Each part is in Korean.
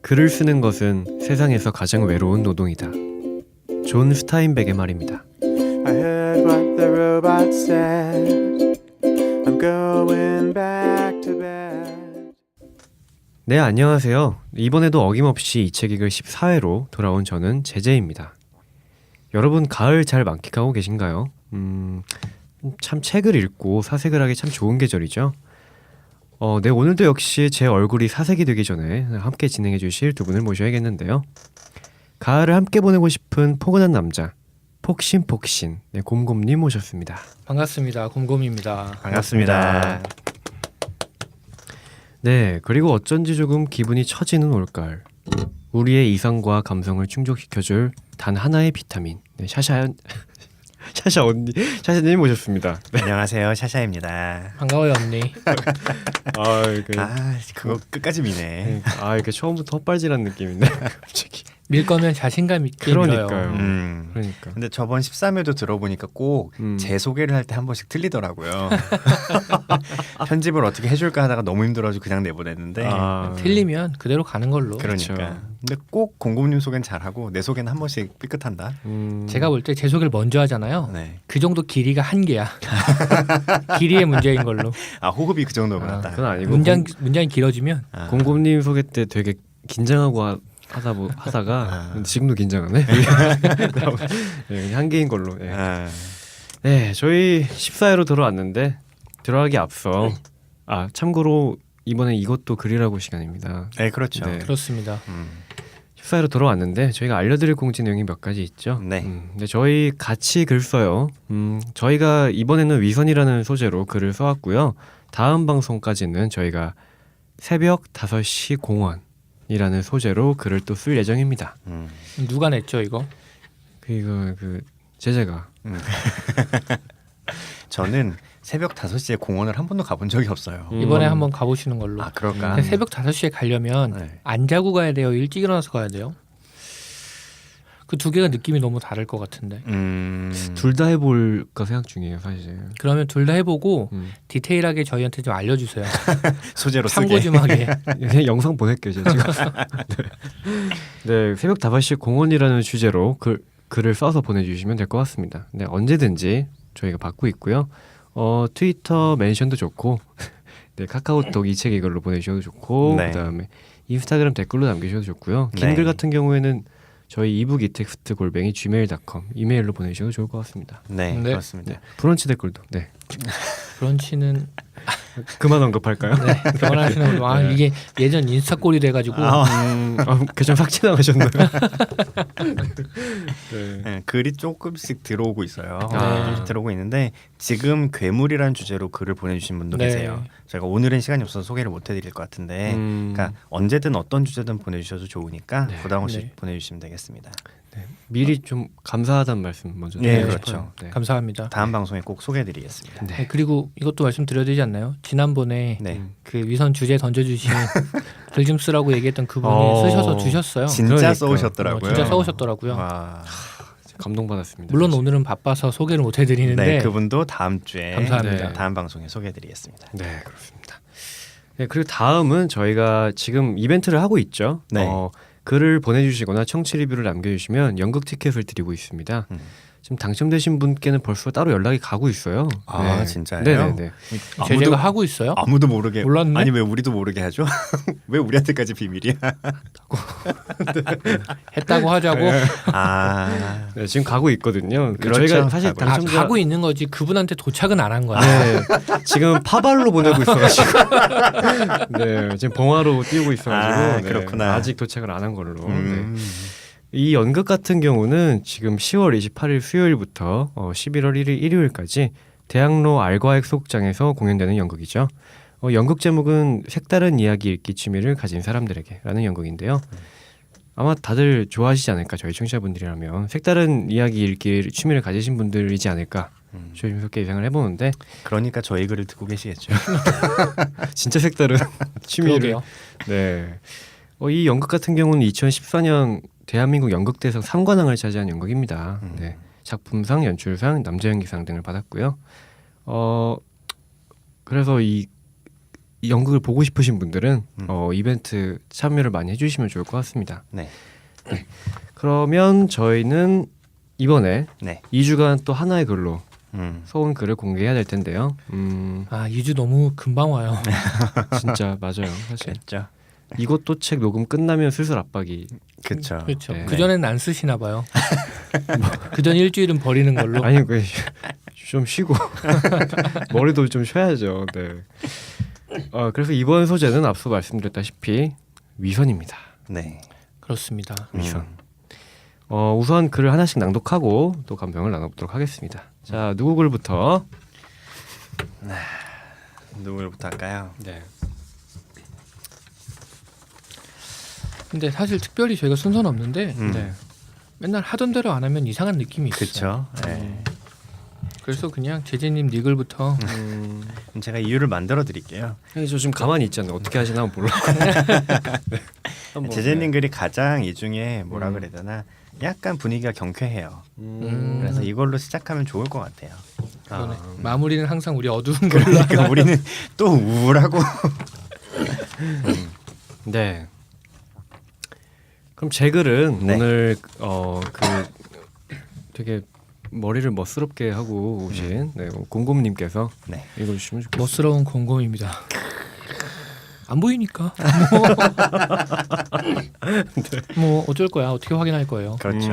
글을 쓰는 것은 세상에서 가장 외로운 노동이다. 존 스타인백의 말입니다. I heard what the robot said. I'm going back to bed. 네, 안녕하세요. 이번에도 어김없이 이 책 읽을 14회로 돌아온 저는 제재입니다. 여러분, 가을 잘 만끽하고 계신가요? 참 책을 읽고 사색을 하기 참 좋은 계절이죠. 네, 오늘도 역시 제 얼굴이 사색이 되기 전에 함께 진행해 주실 두 분을 모셔야겠는데요. 가을을 함께 보내고 싶은 포근한 남자, 폭신폭신, 네, 곰곰님 모셨습니다. 반갑습니다. 곰곰입니다. 반갑습니다. 네, 그리고 어쩐지 조금 기분이 처지는 올가을. 우리의 이성과 감성을 충족시켜줄 단 하나의 비타민. 네, 샤샤 언니, 샤샤님 모셨습니다. 네. 안녕하세요, 샤샤입니다. 반가워요 언니. 그거 끝까지 미네. 이렇게 처음부터 헛발질한 느낌인데 갑자기. 밀 거면 자신감 있게 밀어요. 그러니까요. 그러니까. 근데 저번 13회도 들어보니까 꼭 제 소개를 할 때 한 번씩 틀리더라고요. 편집을 어떻게 해줄까 하다가 너무 힘들어서 그냥 내보냈는데. 틀리면 그대로 가는 걸로. 그러니까. 그렇죠. 근데 꼭 공공님 소개는 잘하고 내 소개는 한 번씩 삐끗한다. 제가 볼 때 제 소개를 먼저 하잖아요. 네. 그 정도 길이가 한계야. 길이의 문제인 걸로. 호흡이 그 정도구나. 딱. 그건 아니고 문장이 길어지면 곰곰님 소개 때 되게 긴장하고 하다가 지금도 긴장하네. 네, 한계인 걸로. 네. 네, 저희 14회로 들어왔는데 들어가기 앞서 참고로 이번에 이것도 글이라고 시간입니다. 네, 그렇죠. 네. 그렇습니다. 14회로 돌아왔는데 저희가 알려드릴 공지 내용이 몇 가지 있죠. 네. 근데 저희 같이 글 써요. 저희가 이번에는 위선이라는 소재로 글을 써왔고요. 다음 방송까지는 저희가 새벽 5시 공원이라는 소재로 글을 또 쓸 예정입니다. 누가 냈죠 이거? 그 제재가 저는 새벽 5시에 공원을 한 번도 가본 적이 없어요. 이번에 한번 가보시는 걸로. 그럴까? 근데 새벽 5시에 가려면 네. 안 자고 가야 돼요? 일찍 일어나서 가야 돼요? 그 두 개가 느낌이 너무 다를 것 같은데. 둘 다 해볼까 생각 중이에요, 사실. 그러면 둘 다 해보고 음. 디테일하게 저희한테 좀 알려주세요. 소재로 참고 쓰게. 좀 하게. 그냥 영상 보낼게요, 제가 지금. 네, 새벽 5시 공원이라는 주제로 글을 써서 보내주시면 될 것 같습니다. 네, 언제든지 저희가 받고 있고요. 트위터 멘션도 좋고, 네, 카카오톡 이 책 이걸로 보내주셔도 좋고, 네. 그다음에 인스타그램 댓글로 남기셔도 좋고요. 긴 네. 글 같은 경우에는 저희 이북 이텍스트 @gmail.com 이메일로 보내주셔도 좋을 것 같습니다. 네, 네. 그렇습니다. 네, 브런치 댓글도. 네, 브런치는 그만 언급할까요? 네, 그만하시는 걸로. 이게 예전 인스타 꼴이 돼가지고 계정 삭제 나가셨나요? 네. 네, 글이 조금씩 들어오고 있어요. 네. 들어오고 있는데 지금 괴물이라는 주제로 글을 보내주신 분도 네. 계세요. 제가 오늘은 시간이 없어서 소개를 못 해드릴 것 같은데, 그러니까 언제든 어떤 주제든 보내주셔도 좋으니까 부담 없이 네. 보내주시면 되겠습니다. 네, 미리 좀 감사하다는 말씀 먼저 네, 드리고 그렇죠. 싶어요. 네. 감사합니다. 다음 방송에 꼭 소개해드리겠습니다. 네, 그리고 이것도 말씀드려야 되지 않나요? 지난번에 네, 그 위선 주제 던져주신 글 좀 쓰라고 얘기했던 그분이 쓰셔서 주셨어요. 진짜 그러니까. 써오셨더라고요. 진짜 써오셨더라고요. 와. 감동받았습니다. 물론 사실. 오늘은 바빠서 소개를 못 해드리는데 네, 그분도 다음 주에 감사합니다. 네. 다음 방송에 소개해드리겠습니다. 네, 그렇습니다. 네, 그리고 다음은 저희가 지금 이벤트를 하고 있죠. 네. 글을 보내주시거나 청취 리뷰를 남겨주시면 연극 티켓을 드리고 있습니다. 지금 당첨되신 분께는 벌써 따로 연락이 가고 있어요. 아, 진짜요? 네네네. 제재가 하고 있어요? 아무도 모르게. 몰랐네? 아니 왜 우리도 모르게 하죠? 왜 우리한테까지 비밀이야? 했다고 하자고. 네, 지금 가고 있거든요. 그렇죠. 저희가 사실 가고 당첨자 가고 있는 거지 그분한테 도착은 안 한 거야. 네, 지금 파발로 보내고 있어가지고 네, 지금 봉화로 띄우고 있어가지고 그렇구나. 아직 도착을 안 한 걸로. 네. 이 연극 같은 경우는 지금 10월 28일 수요일부터 11월 1일 일요일까지 대학로 알과액 소극장에서 공연되는 연극이죠. 연극 제목은 색다른 이야기 읽기 취미를 가진 사람들에게라는 연극인데요. 아마 다들 좋아하시지 않을까, 저희 청취자분들이라면. 색다른 이야기 읽기 취미를 가지신 분들이지 않을까 조심스럽게 예상을 해보는데, 그러니까 저희 글을 듣고 계시겠죠. 진짜 색다른 취미를. 그러게요. 네. 이 연극 같은 경우는 2014년 대한민국 연극대상 3관왕을 차지한 연극입니다. 네. 작품상, 연출상, 남자 연기상 등을 받았고요. 그래서 이 이 연극을 보고 싶으신 분들은 이벤트 참여를 많이 해주시면 좋을 것 같습니다. 네. 그러면 저희는 이번에 네. 2주간 또 하나의 글로 음. 써온 글을 공개해야 될 텐데요. 아 2주 너무 금방 와요. 진짜 맞아요. 사실 그렇죠. 이것도 책 녹음 끝나면 슬슬 압박이. 그렇죠. 그렇죠. 네. 그 전에는 안 쓰시나 봐요. 그 전 일주일은 버리는 걸로. 아니 좀 쉬고 머리도 좀 쉬어야죠. 네. 그래서 이번 소재는 앞서 말씀드렸다시피 위선입니다. 네. 그렇습니다. 위선. 우선 글을 하나씩 낭독하고 또 감명을 나눠보도록 하겠습니다. 자, 누구 글부터? 누구부터 할까요? 네. 근데 사실 특별히 저희가 순서는 없는데 네. 맨날 하던 대로 안 하면 이상한 느낌이 있어요. 그렇죠. 네. 그래서 그냥 제재님 네 글부터. 그럼 제가 이유를 만들어 드릴게요. 저 지금 가만히 있잖아요. 어떻게 하시나 한번 보려고. 네. 한번, 제재님 글이 가장 이 중에 뭐라 그래야 되나 약간 분위기가 경쾌해요. 그래서 이걸로 시작하면 좋을 것 같아요. 그러네. 마무리는 항상 우리 어두운 걸로. 그러니까 우리는 또 우울하고. 네. 그럼 제 글은 네. 오늘 되게 머리를 멋스럽게 하고 오신 곰곰님께서 네. 읽어주시면 좋겠습니다. 멋스러운 공공입니다. 안 보이니까. 뭐 어쩔 거야. 어떻게 확인할 거예요. 그렇죠.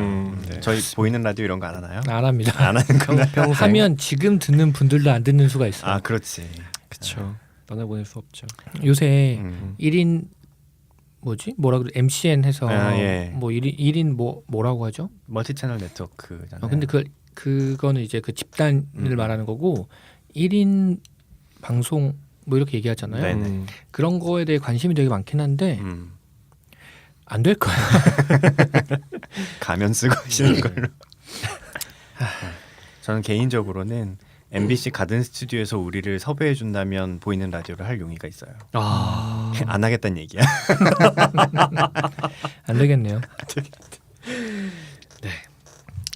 네. 저희 보이는 라디오 이런 거 안 하나요? 안 합니다. 안 하는구나. 평생. 하면 지금 듣는 분들도 안 듣는 수가 있어요. 아 그렇지. 그렇죠. 떠나보낼 수 없죠. 요새 음. 1인 뭐라 그래? MCN 해서 예. 뭐 1인 뭐라고 하죠? 멀티 채널 네트워크잖아요. 근데 그거는 이제 그 집단을 말하는 거고 1인 방송 뭐 이렇게 얘기하잖아요. 네네. 그런 거에 대해 관심이 되게 많긴 한데 안 될 거예요. 가면 쓰고 하시는 걸로. 저는 개인적으로는 MBC 가든 스튜디오에서 우리를 섭외해 준다면 보이는 라디오를 할 용의가 있어요. 안 하겠다는 얘기야. 안 되겠네요.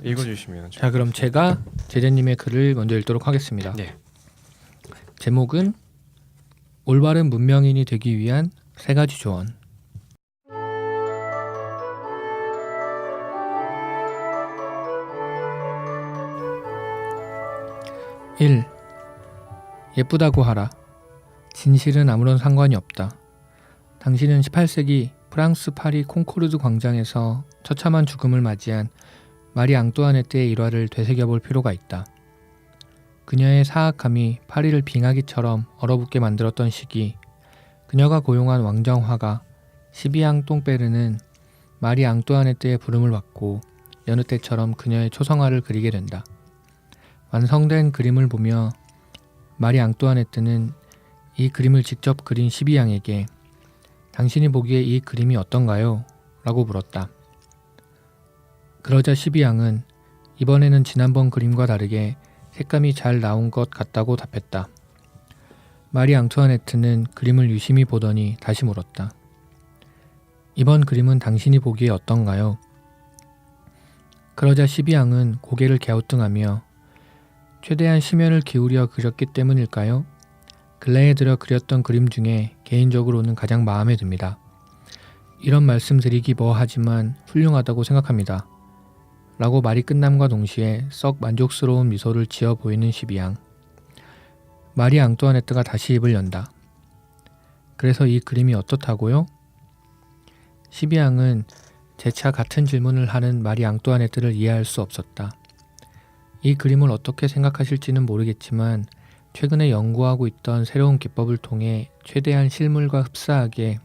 읽어주시면 자, 그럼 제가 제재님의 글을 먼저 읽도록 하겠습니다. 네. 제목은 올바른 문명인이 되기 위한 3가지 조언. 1. 예쁘다고 하라. 진실은 아무런 상관이 없다. 당신은 18세기 프랑스 파리 콩코르드 광장에서 처참한 죽음을 맞이한 마리 앙뚜아네트의 일화를 되새겨볼 필요가 있다. 그녀의 사악함이 파리를 빙하기처럼 얼어붙게 만들었던 시기, 그녀가 고용한 왕정화가 시비앙 똥베르는 마리 앙뚜아네트의 부름을 받고 여느 때처럼 그녀의 초성화를 그리게 된다. 완성된 그림을 보며 마리 앙뚜아네트는 이 그림을 직접 그린 시비앙에게 당신이 보기에 이 그림이 어떤가요? 라고 물었다. 그러자 시비앙은 이번에는 지난번 그림과 다르게 색감이 잘 나온 것 같다고 답했다. 마리 앙투아네트는 그림을 유심히 보더니 다시 물었다. 이번 그림은 당신이 보기에 어떤가요? 그러자 시비앙은 고개를 갸우뚱하며 최대한 심혈을 기울여 그렸기 때문일까요? 근래에 들어 그렸던 그림 중에 개인적으로는 가장 마음에 듭니다. 이런 말씀 드리기 뭐하지만 훌륭하다고 생각합니다. 라고 말이 끝남과 동시에 썩 만족스러운 미소를 지어 보이는 시비앙. 마리 앙뚜아네트가 다시 입을 연다. 그래서 이 그림이 어떻다고요? 시비앙은 재차 같은 질문을 하는 마리 앙뚜아네트를 이해할 수 없었다. 이 그림을 어떻게 생각하실지는 모르겠지만 최근에 연구하고 있던 새로운 기법을 통해 최대한 실물과 흡사하게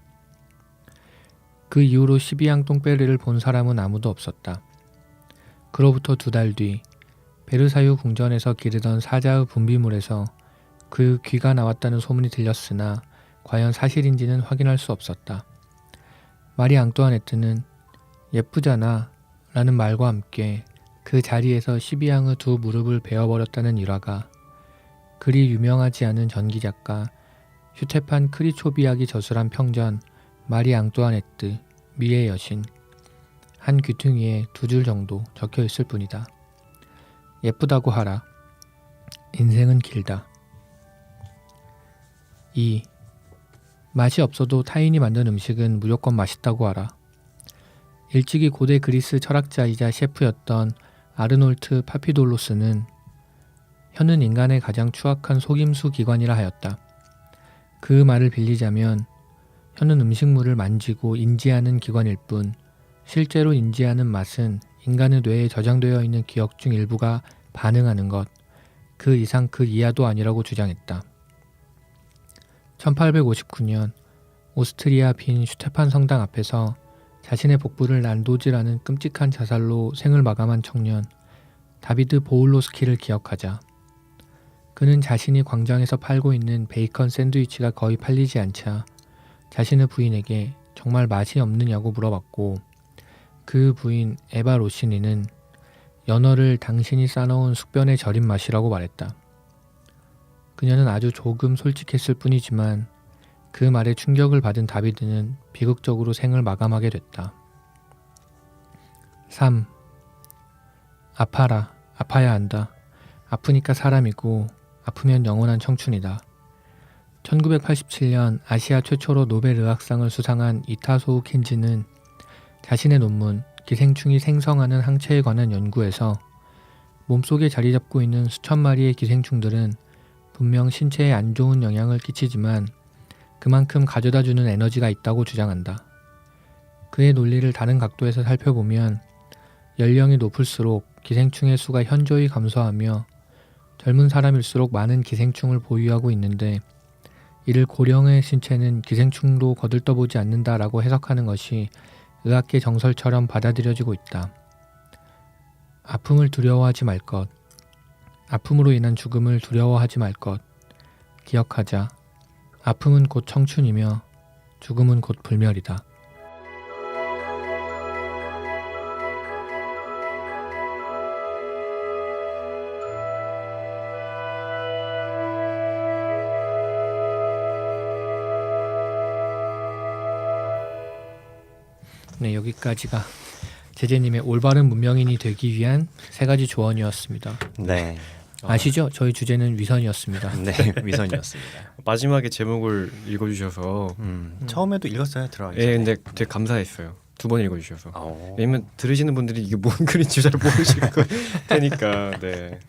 그 이후로 시비앙 똥베르를 본 사람은 아무도 없었다. 그로부터 2달 뒤 베르사유 궁전에서 기르던 사자의 분비물에서 그 귀가 나왔다는 소문이 들렸으나 과연 사실인지는 확인할 수 없었다. 마리 앙뚜아네트는 예쁘잖아 라는 말과 함께 그 자리에서 시비앙의 2 무릎을 베어버렸다는 일화가 그리 유명하지 않은 전기작가 슈테판 크리초비악이 저술한 평전 마리 앙뚜아네트 미의 여신 한 귀퉁이에 2줄 정도 적혀 있을 뿐이다. 예쁘다고 하라. 인생은 길다. 2. 맛이 없어도 타인이 만든 음식은 무조건 맛있다고 알아. 일찍이 고대 그리스 철학자이자 셰프였던 아르놀트 파피돌로스는 혀는 인간의 가장 추악한 속임수 기관이라 하였다. 그 말을 빌리자면 혀는 음식물을 만지고 인지하는 기관일 뿐 실제로 인지하는 맛은 인간의 뇌에 저장되어 있는 기억 중 일부가 반응하는 것, 그 이상 그 이하도 아니라고 주장했다. 1859년 오스트리아 빈 슈테판 성당 앞에서 자신의 복부를 난도질하는 끔찍한 자살로 생을 마감한 청년 다비드 보울로스키를 기억하자. 그는 자신이 광장에서 팔고 있는 베이컨 샌드위치가 거의 팔리지 않자 자신의 부인에게 정말 맛이 없느냐고 물어봤고 그 부인 에바 로시니는 연어를 당신이 싸놓은 숙변에 절인 맛이라고 말했다. 그녀는 아주 조금 솔직했을 뿐이지만 그 말에 충격을 받은 다비드는 비극적으로 생을 마감하게 됐다. 3. 아파라. 아파야 한다. 아프니까 사람이고 아프면 영원한 청춘이다. 1987년 아시아 최초로 노벨 의학상을 수상한 이타소우 켄지는 자신의 논문 기생충이 생성하는 항체에 관한 연구에서 몸속에 자리 잡고 있는 수천 마리의 기생충들은 분명 신체에 안 좋은 영향을 끼치지만 그만큼 가져다주는 에너지가 있다고 주장한다. 그의 논리를 다른 각도에서 살펴보면 연령이 높을수록 기생충의 수가 현저히 감소하며 젊은 사람일수록 많은 기생충을 보유하고 있는데 이를 고령의 신체는 기생충도 거들떠보지 않는다라고 해석하는 것이 의학계 정설처럼 받아들여지고 있다. 아픔을 두려워하지 말 것. 아픔으로 인한 죽음을 두려워하지 말 것. 기억하자. 아픔은 곧 청춘이며 죽음은 곧 불멸이다. 네, 여기까지가 제재님의 올바른 문명인이 되기 위한 3가지 조언이었습니다. 네. 아시죠? 저희 주제는 위선이었습니다. 네, 위선이었습니다. 마지막에 제목을 읽어주셔서 처음에도 읽었어요, 들어가기 예, 전에. 근데 되게 감사했어요. 2번 읽어주셔서. 어. 왜냐면 들으시는 분들이 이게 뭔 글인지 잘 모르실 테니까. 네.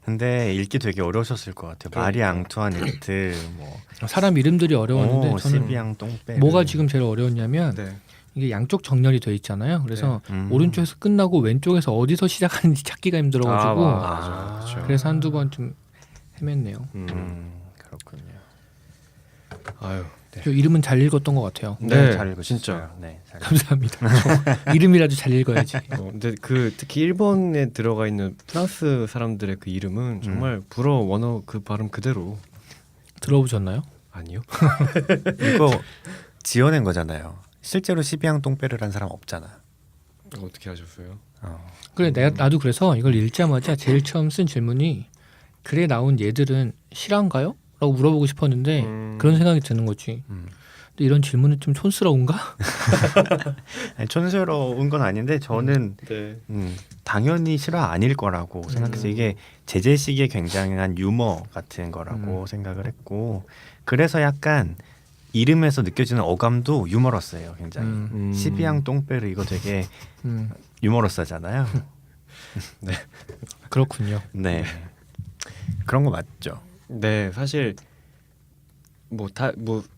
근데 읽기 되게 어려우셨을 것 같아요. 그러니까. 마리 앙투아네트, 뭐 사람 이름들이 어려웠는데 저는 시비앙 똥배. 뭐가 지금 제일 어려웠냐면 네. 이게 양쪽 정렬이 돼 있잖아요. 그래서 네. 오른쪽에서 끝나고 왼쪽에서 어디서 시작하는지 찾기가 힘들어가지고 맞아. 그렇죠. 그래서 한두 번 좀 헤맸네요. 그렇군요. 아유. 네. 저 이름은 잘 읽었던 것 같아요. 네, 잘 읽으셨어요. 진짜. 네, 잘 감사합니다. 저 이름이라도 잘 읽어야지. 근데 그 특히 일본에 들어가 있는 프랑스 사람들의 그 이름은 정말 불어 원어 그 발음 그대로. 들어보셨나요? 아니요. 이거 지어낸 거잖아요. 실제로 시비앙 똥배를 한 사람 없잖아. 어떻게 하셨어요? 그래 나도 그래서 이걸 읽자마자 제일 처음 쓴 질문이 글에 나온 얘들은 실화인가요? 라고 물어보고 싶었는데 그런 생각이 드는 거지. 근데 이런 질문은 좀 촌스러운가? 아니, 촌스러운 건 아닌데 저는 네. 당연히 실화 아닐 거라고 생각해서 이게 제재식의 굉장한 유머 같은 거라고 생각을 했고 그래서 약간 이름에서 느껴지는 어감도 유머러스해요. 굉장히 시비앙 똥배르 이거 되게 유머러스하잖아요. 네. 그렇군요. 네, 그런 거 맞죠? 네, 사실 뭐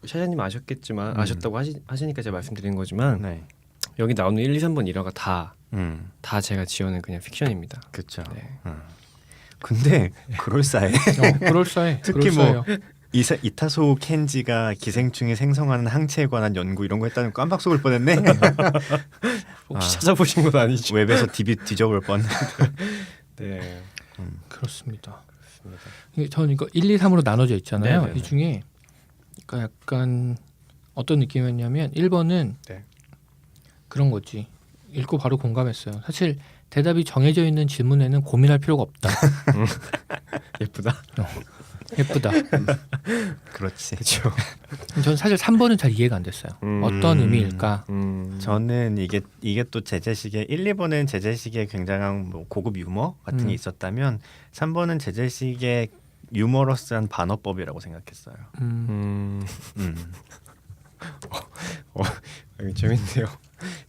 샤샤님 아셨겠지만 아셨다고 하시니까 제가 말씀드리는 거지만 네, 여기 나오는 1, 2, 3번 일화가 다 제가 지어낸 그냥 픽션입니다. 그렇죠. 네. 근데 그럴싸해. 그럴싸해. 특히 그럴싸해요. 뭐 이타소 켄지가 기생충이 생성하는 항체에 관한 연구 이런 거 했다는 거 깜빡 속을 뻔했네. 혹시 찾아보신 건 아니죠? 웹에서 뒤져볼 뻔. 네. 그렇습니다. 저는 이거 1, 2, 3으로 나눠져 있잖아요. 네네네. 이 중에 그러니까 약간 어떤 느낌이었냐면 1번은 네. 그런 거지. 읽고 바로 공감했어요. 사실 대답이 정해져 있는 질문에는 고민할 필요가 없다. 예쁘다. 예쁘다. 그렇지. 그렇죠. 전 사실 3번은 잘 이해가 안 됐어요. 어떤 의미일까? 저는 이게 또 제재식의 1, 2번은 제재식의 굉장한 뭐 고급 유머 같은 게 있었다면 3번은 제재식의 유머러스한 반어법이라고 생각했어요. 재밌네요.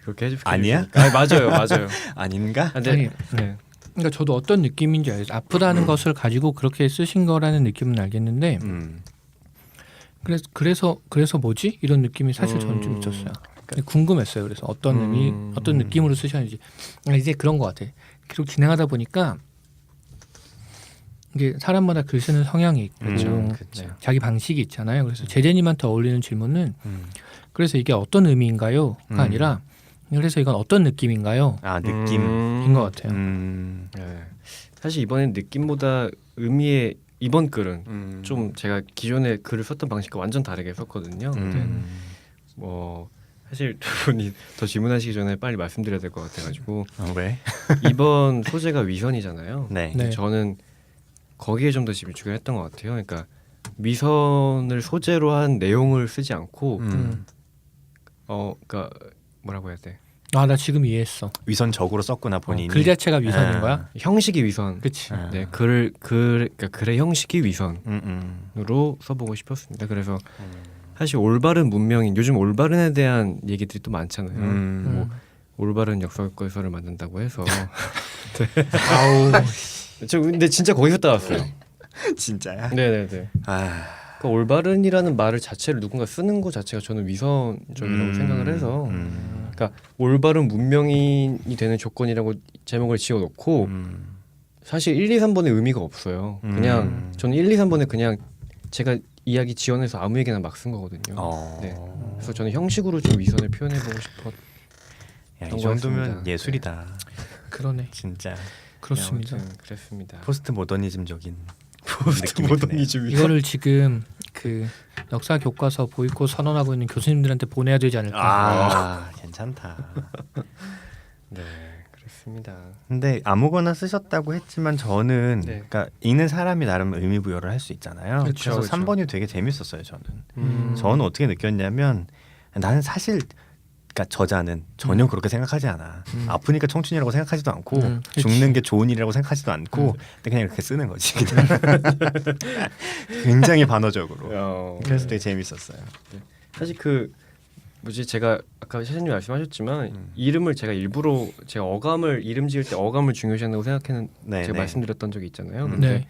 그렇게 해주시니까. 아니야? 맞아요, 맞아요. 아닌가? 근데 아니, 네. 그러니까 저도 어떤 느낌인지 알죠. 아프다는 것을 가지고 그렇게 쓰신 거라는 느낌은 알겠는데 그래서 뭐지? 이런 느낌이 사실 저는 좀 있었어요. 궁금했어요. 그래서 어떤 의미, 어떤 느낌으로 쓰셨는지. 이제 그런 것 같아. 계속 진행하다 보니까 이게 사람마다 글 쓰는 성향이 있고 그렇죠. 자기 방식이 있잖아요. 그래서 제재님한테 어울리는 질문은 그래서 이게 어떤 의미인가요?가 아니라 그래서 이건 어떤 느낌인가요? 아 느낌. 인 것 같아요. 네. 사실 이번엔 느낌보다 의미의 이번 글은 좀 제가 기존에 글을 썼던 방식과 완전 다르게 썼거든요. 근데 뭐 사실 두 분이 더 질문하시기 전에 빨리 말씀드려야 될 것 같아가지고 왜? 이번 소재가 위선이잖아요. 네. 네. 저는 거기에 좀 더 집중을 했던 것 같아요. 그러니까 위선을 소재로 한 내용을 쓰지 않고 그러니까 뭐라고 해야 돼? 아, 나 지금 이해했어. 위선적으로 썼구나 본인이. 글 자체가 위선인 아. 거야? 형식이 위선. 그치. 아. 네, 그러니까 글의 형식이 위선으로 음. 써보고 싶었습니다. 그래서 사실 올바른 문명인 요즘 올바른에 대한 얘기들이 또 많잖아요. 뭐 올바른 역사교과서를 만든다고 해서 아우. 저 근데 진짜 거기서 따왔어요. 진짜야? 네네네. 아. 그러니까 올바른이라는 말을 자체를 누군가 쓰는 것 자체가 저는 위선적이라고 생각을 해서 그러니까 올바른 문명인이 되는 조건이라고 제목을 지어놓고 사실 1, 2, 3번의 의미가 없어요. 그냥 저는 1, 2, 3번에 그냥 제가 이야기 지어내서 아무에게나 막 쓴 거거든요. 네. 그래서 저는 형식으로 좀 위선을 표현해보고 싶었던 야, 이 것 정도면 같습니다. 예술이다. 그러네. 진짜 그렇습니다. 아무튼 그랬습니다. 포스트 모더니즘적인 포스트 느낌이 모더니즘 이거를 지금 그 역사 교과서 보이콧 선언하고 있는 교수님들한테 보내야 되지 않을까? 아 괜찮다. 네, 그렇습니다. 근데 아무거나 쓰셨다고 했지만 저는 네. 그러니까 읽는 사람이 나름 의미 부여를 할 수 있잖아요. 그렇죠, 그래서 그렇죠. 3번이 되게 재밌었어요. 저는 어떻게 느꼈냐면 나는 사실 그러니까 저자는 전혀 그렇게 생각하지 않아. 아프니까 청춘이라고 생각하지도 않고 그치. 죽는 게 좋은 일이라고 생각하지도 않고 근데 그냥 이렇게 쓰는 거지. 그냥. 굉장히 반어적으로. 그래서 되게 재밌었어요. 사실 그 뭐지 제가 아까 시장님 말씀하셨지만 이름을 제가 일부러 제가 어감을 이름 지을 때 어감을 중요시한다고 생각하는 네, 제가 네. 말씀드렸던 적이 있잖아요. 근데 네.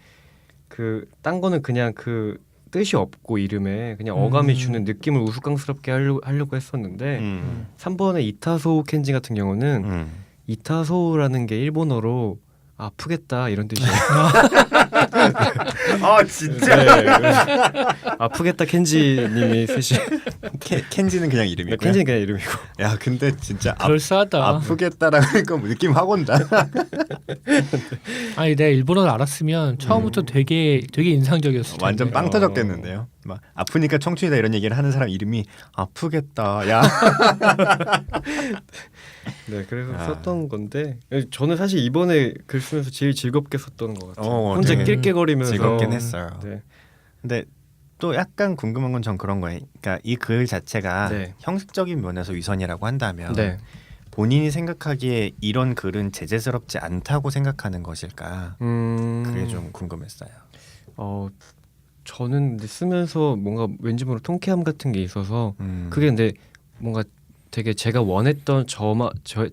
그 딴 거는 그냥 그 뜻이 없고 이름에 그냥 어감이 주는 느낌을 우스꽝스럽게 하려고 했었는데 3번의 이타소 켄지 같은 경우는 이타소라는 게 일본어로 아프겠다 이런 뜻이에요. 아 진짜. 네, 아프겠다 켄지님이 쓰신 켄지는 그냥 이름이고요. 켄지는 그냥 이름이고 야 근데 진짜 그럴싸하다. 아프겠다라고 하니까 뭐 느낌 확 온다. 아니 내가 일본어를 알았으면 처음부터 되게 인상적이었을 텐데. 완전 빵 터졌겠는데요. 막 아프니까 청춘이다 이런 얘기를 하는 사람 이름이 아프겠다. 야. 네, 그래서 썼던 건데 저는 사실 이번에 글 쓰면서 제일 즐겁게 썼던 것 같아요. 혼자 되게 낄낄거리면서 즐겁긴 했어요. 네. 근데 또 약간 궁금한 건 전 그런 거예요. 그러니까 이 글 자체가 네. 형식적인 면에서 위선이라고 한다면 네. 본인이 생각하기에 이런 글은 제재스럽지 않다고 생각하는 것일까? 그게 좀 궁금했어요. 저는 근데 쓰면서 뭔가 왠지 모르게 통쾌함 같은 게 있어서 그게 근데 뭔가 되게 제가 원했던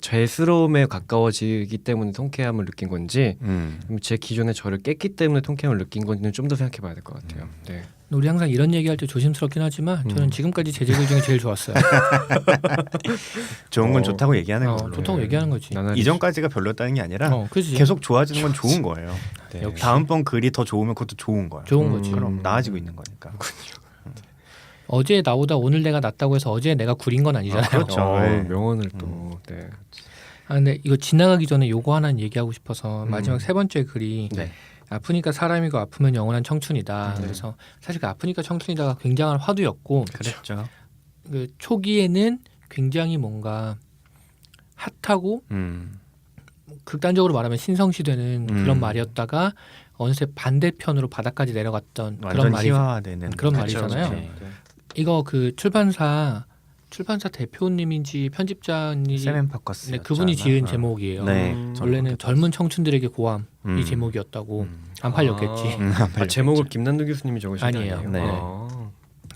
제스러움에 가까워지기 때문에 통쾌함을 느낀 건지 제 기존의 저를 깼기 때문에 통쾌함을 느낀 건지는 좀 더 생각해봐야 될 것 같아요. 네. 우리 항상 이런 얘기할 때 조심스럽긴 하지만 저는 지금까지 제재글 중에 제일 좋았어요. 좋은 건 좋다고 얘기하는 거고. 좋다고 얘기하는 거지. 나날이 이전까지가 별로였다는 게 아니라 그지. 계속 좋아지는 건 좋은 거예요. 네. 역시. 다음번 글이 더 좋으면 그것도 좋은 거예요. 좋은 거지. 그럼 나아지고 있는 거니까. 어제 나보다 오늘 내가 낫다고 해서 어제 내가 구린 건 아니잖아요. 그렇죠. 네. 명언을 또 네. 근데 이거 지나가기 전에 요거 하나 얘기하고 싶어서 마지막 세 번째 글이 네. 아프니까 사람이고 아프면 영원한 청춘이다. 그래서 사실 그 아프니까 청춘이다가 굉장한 화두였고 그랬죠. 그 초기에는 굉장히 뭔가 핫하고 극단적으로 말하면 신성시되는 그런 말이었다가 어느새 반대편으로 바닥까지 내려갔던 그런 완전 말이 희화화되는 그런 그렇죠. 말이잖아요. 네. 이거 그 출판사 대표님인지 편집자님 세멘 파커스. 네, 그분이 지은 제목이에요. 네. 원래는 젊은 청춘들에게 고함 이 제목이었다고 안 팔렸겠지. 제목을 김난도 교수님이 적으신 게 아니에요. 아니에요.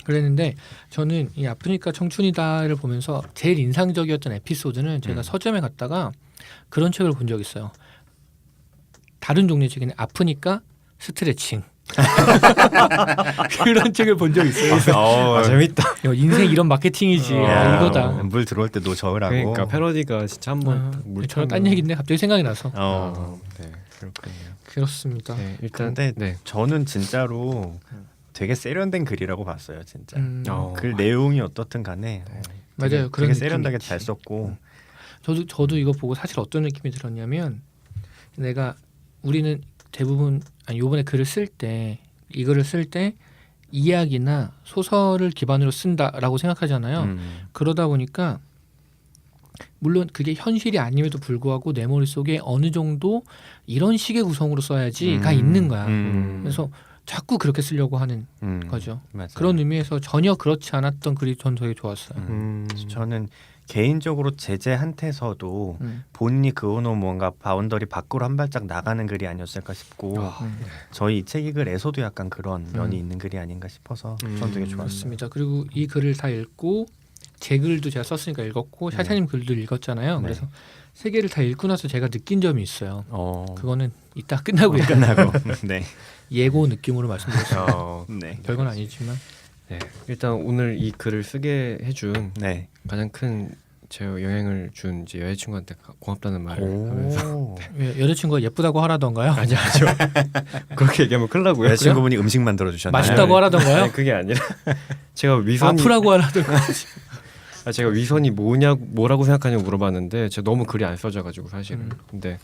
네. 그랬는데 저는 이 아프니까 청춘이다를 보면서 제일 인상적이었던 에피소드는 제가 서점에 갔다가 그런 책을 본 적 있어요. 다른 종류의 책은 아프니까 스트레칭. 그런 책을 본 적 있어요. 그래서 재밌다. 야, 인생 이런 마케팅이지. 이거다. 물 들어올 때 노저으라고. 그러니까 패러디가 진짜 한번 저는 딴 얘기인데 갑자기 생각이 나서. 네, 그렇군요. 그렇습니다. 네, 일단 근데 네. 저는 진짜로 되게 세련된 글이라고 봤어요, 진짜. 어. 글 내용이 어떻든 간에 맞아요. 그런 되게 느낌이 세련되게 있지. 잘 썼고. 저도 이거 보고 사실 어떤 느낌이 들었냐면 우리는 대부분 요번에 글을 쓸 때 이 글을 쓸 때 이야기나 소설을 기반으로 쓴다라고 생각하잖아요. 그러다 보니까 물론 그게 현실이 아님에도 불구하고 내 머릿속에 어느 정도 이런 식의 구성으로 써야지가 있는 거야. 그래서 자꾸 그렇게 쓰려고 하는 거죠. 맞아요. 그런 의미에서 전혀 그렇지 않았던 글이 전 되게 좋았어요. 저는 개인적으로 제재한테서도 본인이 그어놓은 뭔가 바운더리 밖으로 한 발짝 나가는 글이 아니었을까 싶고 저희 이 책이글에서도 약간 그런 면이 있는 글이 아닌가 싶어서 전 되게 좋았어요. 그렇습니다. 그리고 이 글을 다 읽고 제 글도 제가 썼으니까 읽었고 샤샤님 글도 읽었잖아요. 네. 그래서 세 개를 다 읽고 나서 제가 느낀 점이 있어요. 어, 그거는 이따 끝나고 끝나고 네. 예고 느낌으로 말씀드렸어요. 네. 별건 아니지만 네, 일단 오늘 이 글을 쓰게 해준 네. 가장 큰 제 영향을 준 이제 여자친구한테 고맙다는 말을 하면서 오. 여자친구가 예쁘다고 하라던가요? 아니요. 그렇게 얘기하면 큰일 나고요. 여자친구분이 음식 만들어 주셨나요? 맛있다고 하라던가요? 아니, 그게 아니라 제가 위선이 아프라고 하라던가요? 제가 위선이 뭐라고 생각하냐고 물어봤는데 제가 너무 글이 안 써져가지고 사실은 근데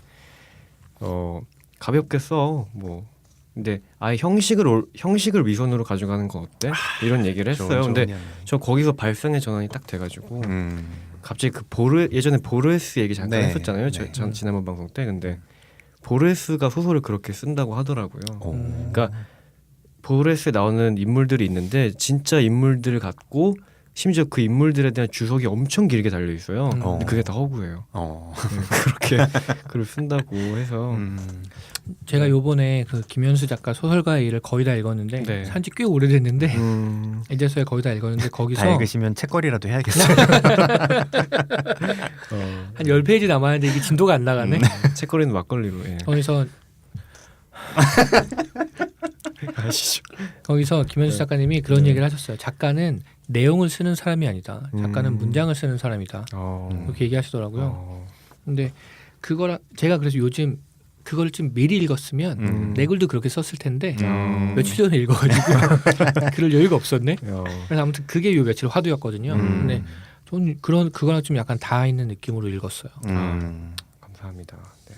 가볍게 써 뭐 근데 아예 형식을 위선으로 가져가는 건 어때? 이런 얘기를 했어요. 근데 저 거기서 발상의 전환이 딱 돼가지고 갑자기 예전에 보르헤스 얘기 잠깐 네, 했었잖아요. 네. 지난번 방송 때 근데 보르헤스가 소설을 그렇게 쓴다고 하더라고요. 그러니까 보르헤스에 나오는 인물들이 있는데 진짜 인물들을 갖고 심지어 그 인물들에 대한 주석이 엄청 길게 달려 있어요. 근데 그게 다 허구예요. 네, 그렇게 글을 쓴다고 해서 제가 요번에 그 김현수 작가 소설가의 일을 거의 다 읽었는데 네. 산지 꽤 오래됐는데 이제서야 거의 다 읽었는데 거기서 다 읽으시면 책거리라도 해야겠어요. 한 10페이지 남았는데 이게 진도가 안 나가네. 책거리는 막걸리로. 예. 거기서 아시죠? 거기서 김현수 네. 작가님이 그런 얘기를 하셨어요. 작가는 내용을 쓰는 사람이 아니다. 작가는 문장을 쓰는 사람이다. 그렇게 얘기하시더라고요. 근데 그거랑 제가 그래서 요즘 그걸 좀 미리 읽었으면 내 글도 그렇게 썼을 텐데 며칠 전에 읽어가지고 그럴 여유가 없었네. 그래서 아무튼 그게 요 며칠 화두였거든요. 근데 저는 그거랑 좀 약간 닿아 있는 느낌으로 읽었어요. 감사합니다. 네.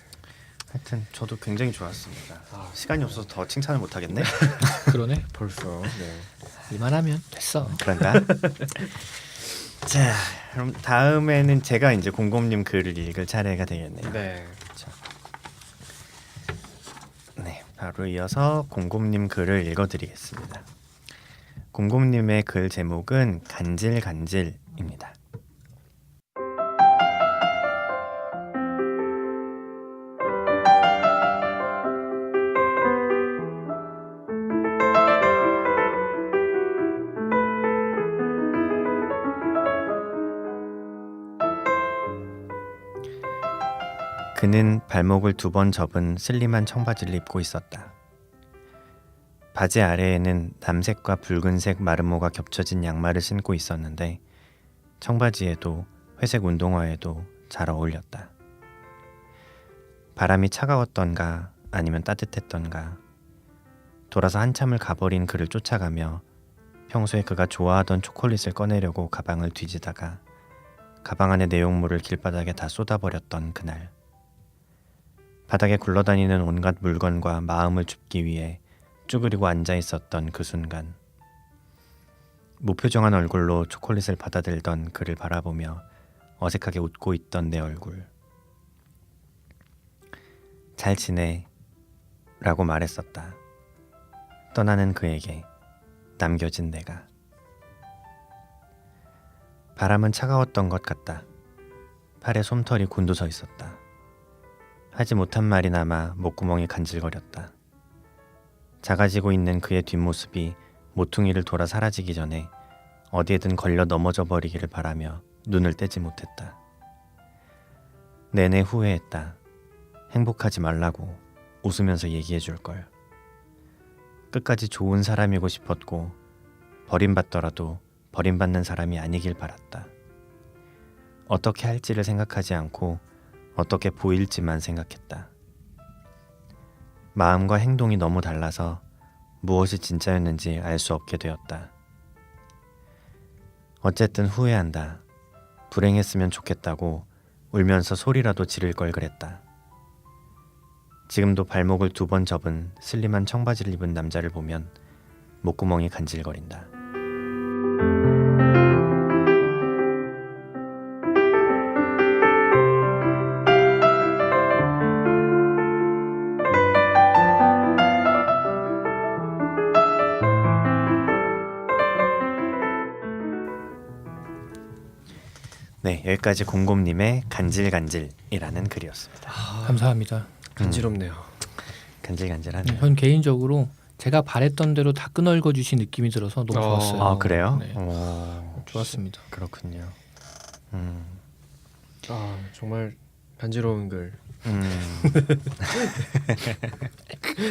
하여튼 저도 굉장히 좋았습니다. 시간이 없어서 더 칭찬을 못 하겠네. 그러네. 벌써. 네. 이만하면 됐어. 그런가? 자, 그럼 다음에는 제가 이제 곰곰님 글을 읽을 차례가 되겠네요. 네. 네, 바로 이어서 곰곰님 글을 읽어드리겠습니다. 곰곰님의 글 제목은 간질간질입니다. 그는 발목을 2번 접은 슬림한 청바지를 입고 있었다. 바지 아래에는 남색과 붉은색 마름모가 겹쳐진 양말을 신고 있었는데 청바지에도 회색 운동화에도 잘 어울렸다. 바람이 차가웠던가 아니면 따뜻했던가 돌아서 한참을 가버린 그를 쫓아가며 평소에 그가 좋아하던 초콜릿을 꺼내려고 가방을 뒤지다가 가방 안의 내용물을 길바닥에 다 쏟아버렸던 그날. 바닥에 굴러다니는 온갖 물건과 마음을 줍기 위해 쭈그리고 앉아 있었던 그 순간 무표정한 얼굴로 초콜릿을 받아들던 그를 바라보며 어색하게 웃고 있던 내 얼굴. 잘 지내 라고 말했었다. 떠나는 그에게 남겨진 내가. 바람은 차가웠던 것 같다. 팔에 솜털이 곤두서 있었다. 하지 못한 말이 남아 목구멍이 간질거렸다. 작아지고 있는 그의 뒷모습이 모퉁이를 돌아 사라지기 전에 어디에든 걸려 넘어져 버리기를 바라며 눈을 떼지 못했다. 내내 후회했다. 행복하지 말라고 웃으면서 얘기해 줄 걸. 끝까지 좋은 사람이고 싶었고 버림받더라도 버림받는 사람이 아니길 바랐다. 어떻게 할지를 생각하지 않고 어떻게 보일지만 생각했다. 마음과 행동이 너무 달라서 무엇이 진짜였는지 알 수 없게 되었다. 어쨌든 후회한다. 불행했으면 좋겠다고 울면서 소리라도 지를 걸 그랬다. 지금도 발목을 2번 접은 슬림한 청바지를 입은 남자를 보면 목구멍이 간질거린다. 네, 여기까지 곰곰님의 간질간질이라는 글이었습니다. 감사합니다. 간지럽네요. 간질간질하네요. 전 개인적으로 제가 바랬던 대로 다 끊어읽어 주신 느낌이 들어서 너무 좋았어요. 아 그래요? 네. 좋았습니다. 그렇군요. 아 정말 간지러운 글.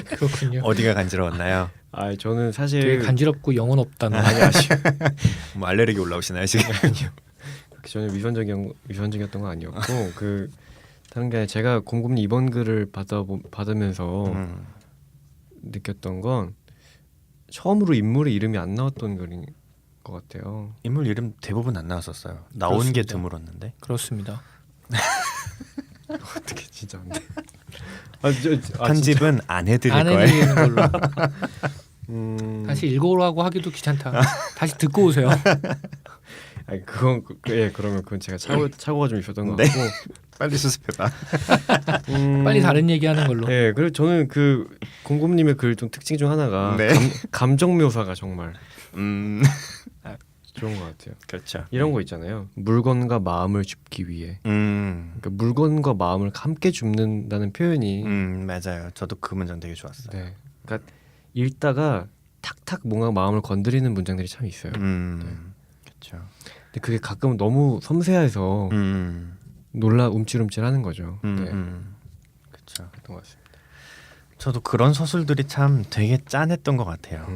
그렇군요. 어디가 간지러웠나요? 아 저는 사실 되게 간지럽고 영혼 없다는. 아니 아쉬. 뭐 알레르기 올라오시나요 지금? 저는 위선적이었던 건 아니었고 그 다른 게 아니라 제가 곰곰이 이번 글을 받으면서 느꼈던 건 처음으로 인물의 이름이 안 나왔던 글인 것 같아요. 인물 이름 대부분 안 나왔었어요. 나온 게 그렇습니다. 드물었는데. 그렇습니다. 어떻게 진짜 안 돼. 편집은 안 해드릴 안 거예요. 해드리는 걸로. 다시 다시 읽어오라고 하기도 귀찮다. 다시 듣고 오세요. 아니 그건 예 그러면 그건 제가 착오가 좀 있었던 것 네. 같고 빨리 수습해봐. 빨리 다른 얘기하는 걸로. 예 그리고 저는 그 곰곰님의 글 좀 특징 중 하나가 네. 감정 묘사가 정말 음 좋은 것 같아요. 그렇죠. 이런 거 있잖아요. 물건과 마음을 줍기 위해. 그러니까 물건과 마음을 함께 줍는다는 표현이 맞아요. 저도 그 문장 되게 좋았어요. 네. 그러니까 읽다가 탁탁 뭔가 마음을 건드리는 문장들이 참 있어요. 그렇죠. 근데 그게 가끔은 너무 섬세해서 놀라 움찔움찔하는 거죠. 네. 그렇죠. 그랬던 것 같습니다. 저도 그런 서술들이 참 되게 짠했던 것 같아요.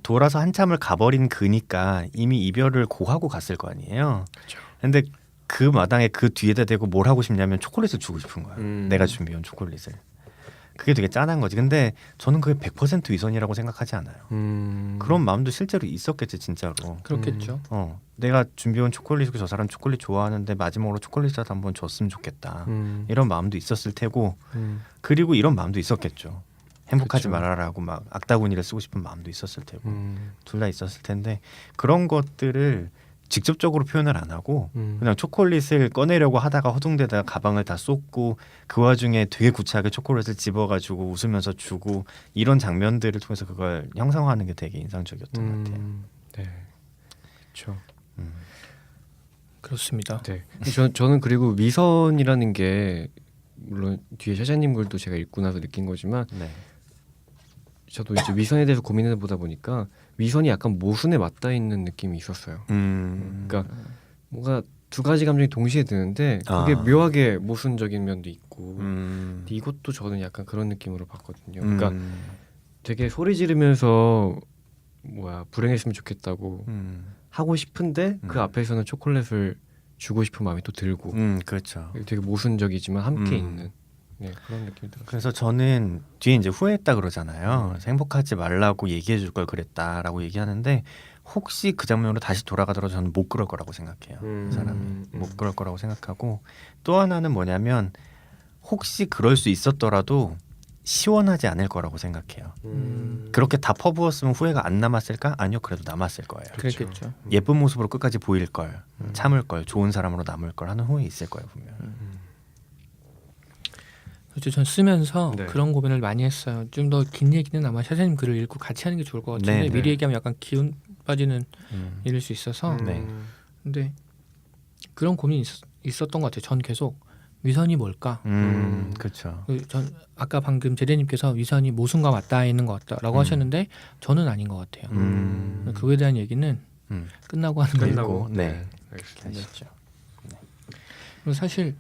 돌아서 한참을 가버린 그니까 이미 이별을 고하고 갔을 거 아니에요. 그렇죠. 근데 그 마당에 그 뒤에다 대고 뭘 하고 싶냐면 초콜릿을 주고 싶은 거야. 내가 준비한 초콜릿을. 그게 되게 짠한 거지. 근데 저는 그게 100% 위선이라고 생각하지 않아요. 그런 마음도 실제로 있었겠지 진짜로. 그렇겠죠. 내가 준비한 초콜릿이고 저 사람 초콜릿 좋아하는데 마지막으로 초콜릿이라도 한번 줬으면 좋겠다. 이런 마음도 있었을 테고 그리고 이런 마음도 있었겠죠. 행복하지 그쵸. 말아라고 막 악다구니를 쓰고 싶은 마음도 있었을 테고 둘 다 있었을 텐데 그런 것들을 직접적으로 표현을 안 하고 그냥 초콜릿을 꺼내려고 하다가 허둥대다가 가방을 다 쏟고 그 와중에 되게 구차하게 초콜릿을 집어가지고 웃으면서 주고 이런 장면들을 통해서 그걸 형상화하는 게 되게 인상적이었던 것 같아요. 네, 그렇죠. 그렇습니다. 네. 저는 그리고 위선이라는 게 물론 뒤에 샤샤님 글도 제가 읽고 나서 느낀 거지만 네. 저도 이제 위선에 대해서 고민해 보다 보니까 위선이 약간 모순에 맞닿아 있는 느낌이 있었어요. 그러니까 뭔가 두 가지 감정이 동시에 드는데 그게 묘하게 모순적인 면도 있고 근데 이것도 저는 약간 그런 느낌으로 봤거든요. 그러니까 되게 소리 지르면서 불행했으면 좋겠다고 하고 싶은데 그 앞에서는 초콜릿을 주고 싶은 마음이 또 들고 그렇죠. 되게 모순적이지만 함께 있는 그런 느낌이 들었어요. 그래서 저는 뒤에 이제 후회했다 그러잖아요. 그래서 행복하지 말라고 얘기해 줄 걸 그랬다라고 얘기하는데 혹시 그 장면으로 다시 돌아가더라도 저는 못 그럴 거라고 생각해요. 그 사람이 못 그럴 거라고 생각하고 또 하나는 뭐냐면 혹시 그럴 수 있었더라도 시원하지 않을 거라고 생각해요. 그렇게 다 퍼부었으면 후회가 안 남았을까? 아니요, 그래도 남았을 거예요. 그랬겠죠. 예쁜 모습으로 끝까지 보일 걸, 참을 걸, 좋은 사람으로 남을 걸 하는 후회 있을 거예요 분명. 그렇죠. 전 쓰면서 네. 그런 고민을 많이 했어요. 좀 더 긴 얘기는 아마 샤샤님 글을 읽고 같이 하는 게 좋을 것 같은데 네, 네. 미리 얘기하면 약간 기운 빠지는 일일 수 있어서 네. 근데 그런 고민이 있었던 것 같아요. 전 계속 위선이 뭘까? 그렇죠. 전 아까 방금 제재님께서 위선이 모순과 맞닿아 있는 것 같다라고 하셨는데 저는 아닌 것 같아요. 그거에 대한 얘기는 끝나고 하는 거예요. 끝나고 네. 알겠습니다. 하시죠. 그리고 사실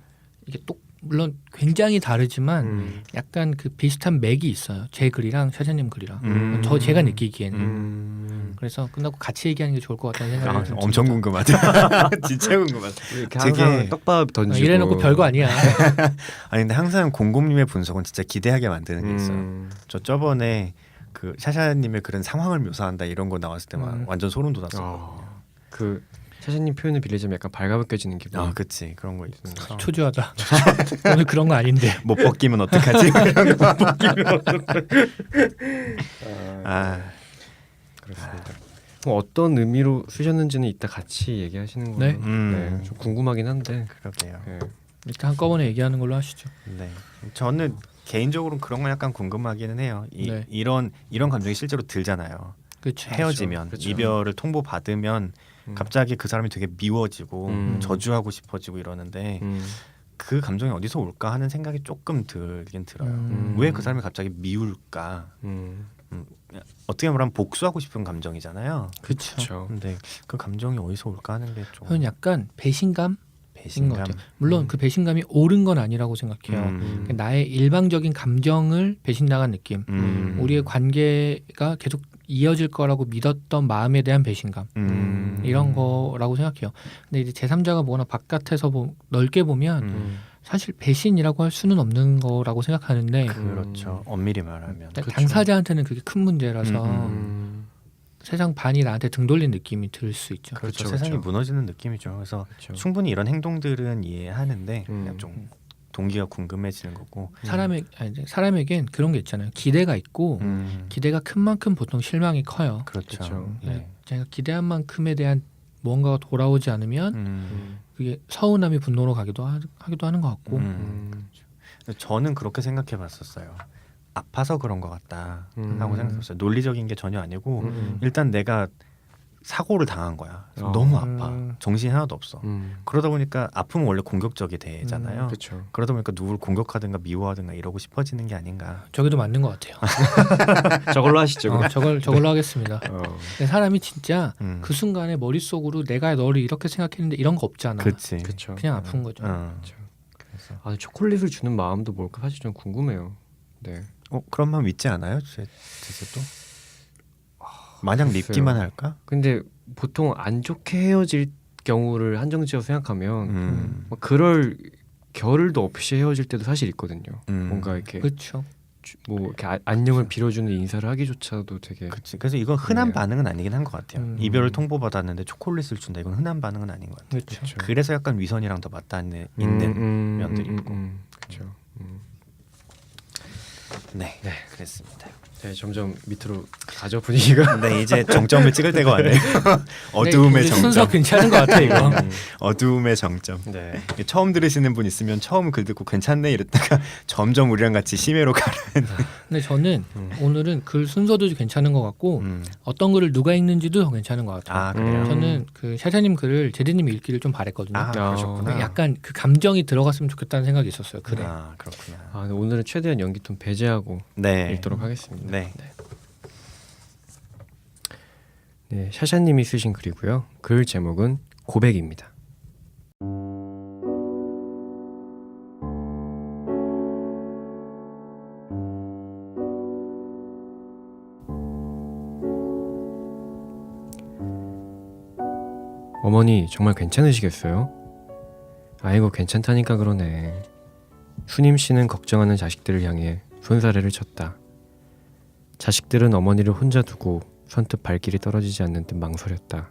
이게 또 물론 굉장히 다르지만 약간 그 비슷한 맥이 있어요. 제 글이랑 샤샤님 글이랑 제가 느끼기에는 그래서 끝나고 같이 얘기하는 게 좋을 것 같다는 생각이 아, 좀 엄청 듭니다. 궁금하다. 진짜 궁금하다. 이렇게 되게- 항상 떡밥 던지고 이래놓고 별거 아니야. 아니 근데 항상 공공님의 분석은 진짜 기대하게 만드는 게 있어요. 저 저번에 그 샤샤님의 그런 상황을 묘사한다 이런 거 나왔을 때 막 완전 소름 돋았었거든요. 그 샤샤님 표현을 빌리자면 약간 발가벗겨지는 기분. 아, 그치 그런 거 있어. 초조하다. 오늘 그런 거 아닌데. 못 벗기면 어떡하지? 이런 거. 아, 그렇습니다. 그럼 어떤 의미로 쓰셨는지는 이따 같이 얘기하시는 걸로. 네. 네, 좀 궁금하긴 한데. 그러게요. 네. 일단 한꺼번에 얘기하는 걸로 하시죠. 네, 저는 개인적으로 그런 건 약간 궁금하기는 해요. 네. 이런 감정이 실제로 들잖아요. 그렇죠. 헤어지면 그렇죠. 이별을 통보 받으면 갑자기 그 사람이 되게 미워지고 저주하고 싶어지고 이러는데 그 감정이 어디서 올까 하는 생각이 조금 들긴 들어요. 왜 그 사람이 갑자기 미울까? 어떻게 말하면 복수하고 싶은 감정이잖아요. 그렇죠. 그렇죠. 근데 그 감정이 어디서 올까 하는 게 좀 그건 약간 배신감? 인 것 배신감. 같아요. 물론 그 배신감이 옳은 건 아니라고 생각해요. 그러니까 나의 일방적인 감정을 배신당한 느낌. 우리의 관계가 계속 이어질 거라고 믿었던 마음에 대한 배신감. 이런 거라고 생각해요. 근데 이제 제3자가 뭐나 바깥에서 넓게 보면 사실 배신이라고 할 수는 없는 거라고 생각하는데 그렇죠. 엄밀히 말하면 당사자한테는 그게 큰 문제라서 세상 반이 나한테 등 돌린 느낌이 들 수 있죠. 그렇죠. 그렇죠, 세상이 그렇죠. 무너지는 느낌이죠. 그래서 그렇죠. 충분히 이런 행동들은 이해하는데 그냥 좀 동기가 궁금해지는 거고. 사람에겐 그런 게 있잖아요. 기대가 있고 기대가 큰 만큼 보통 실망이 커요. 그렇죠. 그렇죠. 네. 제가 기대한 만큼에 대한 무언가가 돌아오지 않으면 그게 서운함이 분노로 하기도 하는 것 같고 저는 그렇게 생각해봤었어요. 아파서 그런 것 같다 하고 생각했어요. 논리적인 게 전혀 아니고 일단 내가 사고를 당한 거야. 그래서 너무 아파. 정신이 하나도 없어. 그러다 보니까 아픔은 원래 공격적이 되잖아요. 그렇죠. 그러다 보니까 누구를 공격하든가 미워하든가 이러고 싶어지는 게 아닌가. 저기도 맞는 것 같아요. 저걸로 하시죠. 그럼. 저걸로 하겠습니다. 어. 근데 사람이 진짜 음. 그 순간에 머릿속으로 내가 너를 이렇게 생각했는데 이런 거 없잖아. 그치. 그렇죠. 그냥 아픈 거죠. 그렇죠. 그래서 아, 초콜릿을 주는 마음도 뭘까 사실 좀 궁금해요. 네. 그런 마음 있지 않아요? 제도 마냥 글쎄요. 밉기만 할까? 근데 보통 안 좋게 헤어질 경우를 한정지어 생각하면 음. 그럴 겨를도 없이 헤어질 때도 사실 있거든요. 뭔가 이렇게 그렇죠. 뭐 이렇게 안녕을 빌어주는 인사를 하기조차도 되게 그치. 그래서 이건 흔한 네. 반응은 아니긴 한 것 같아요. 이별을 통보받았는데 초콜릿을 준다. 이건 흔한 반응은 아닌 것 같아요. 그렇죠. 그래서 약간 위선이랑 더 맞닿는 면들이 있고. 그렇죠. 네, 그랬습니다. 네, 점점 밑으로 가죠 분위기가. 네, 이제 정점을 찍을 때가 왔네요. 어두움의 우리 정점. 순서 괜찮은 것 같아 이거. 어두움의 정점. 네. 처음 들으시는 분 있으면 처음 글 듣고 괜찮네 이랬다가 점점 우리랑 같이 심해로 가는. 근데 저는 오늘은 글 순서도 괜찮은 것 같고 어떤 글을 누가 읽는지도 더 괜찮은 것 같아요. 아, 그래요? 저는 그 샤샤님 글을 제디님이 읽기를 좀 바랬거든요. 아, 그러셨구나. 약간 그 감정이 들어갔으면 좋겠다는 생각이 있었어요. 글에. 아, 그렇구나. 아, 근데 오늘은 최대한 연기톤 배제하고 네. 읽도록 하겠습니다. 네. 네, 샤샤님이 쓰신 글이고요. 글 제목은 고백입니다. 어머니 정말 괜찮으시겠어요? 아이고 괜찮다니까 그러네. 수님 씨는 걱정하는 자식들을 향해 손사래를 쳤다. 자식들은 어머니를 혼자 두고 선뜻 발길이 떨어지지 않는 듯 망설였다.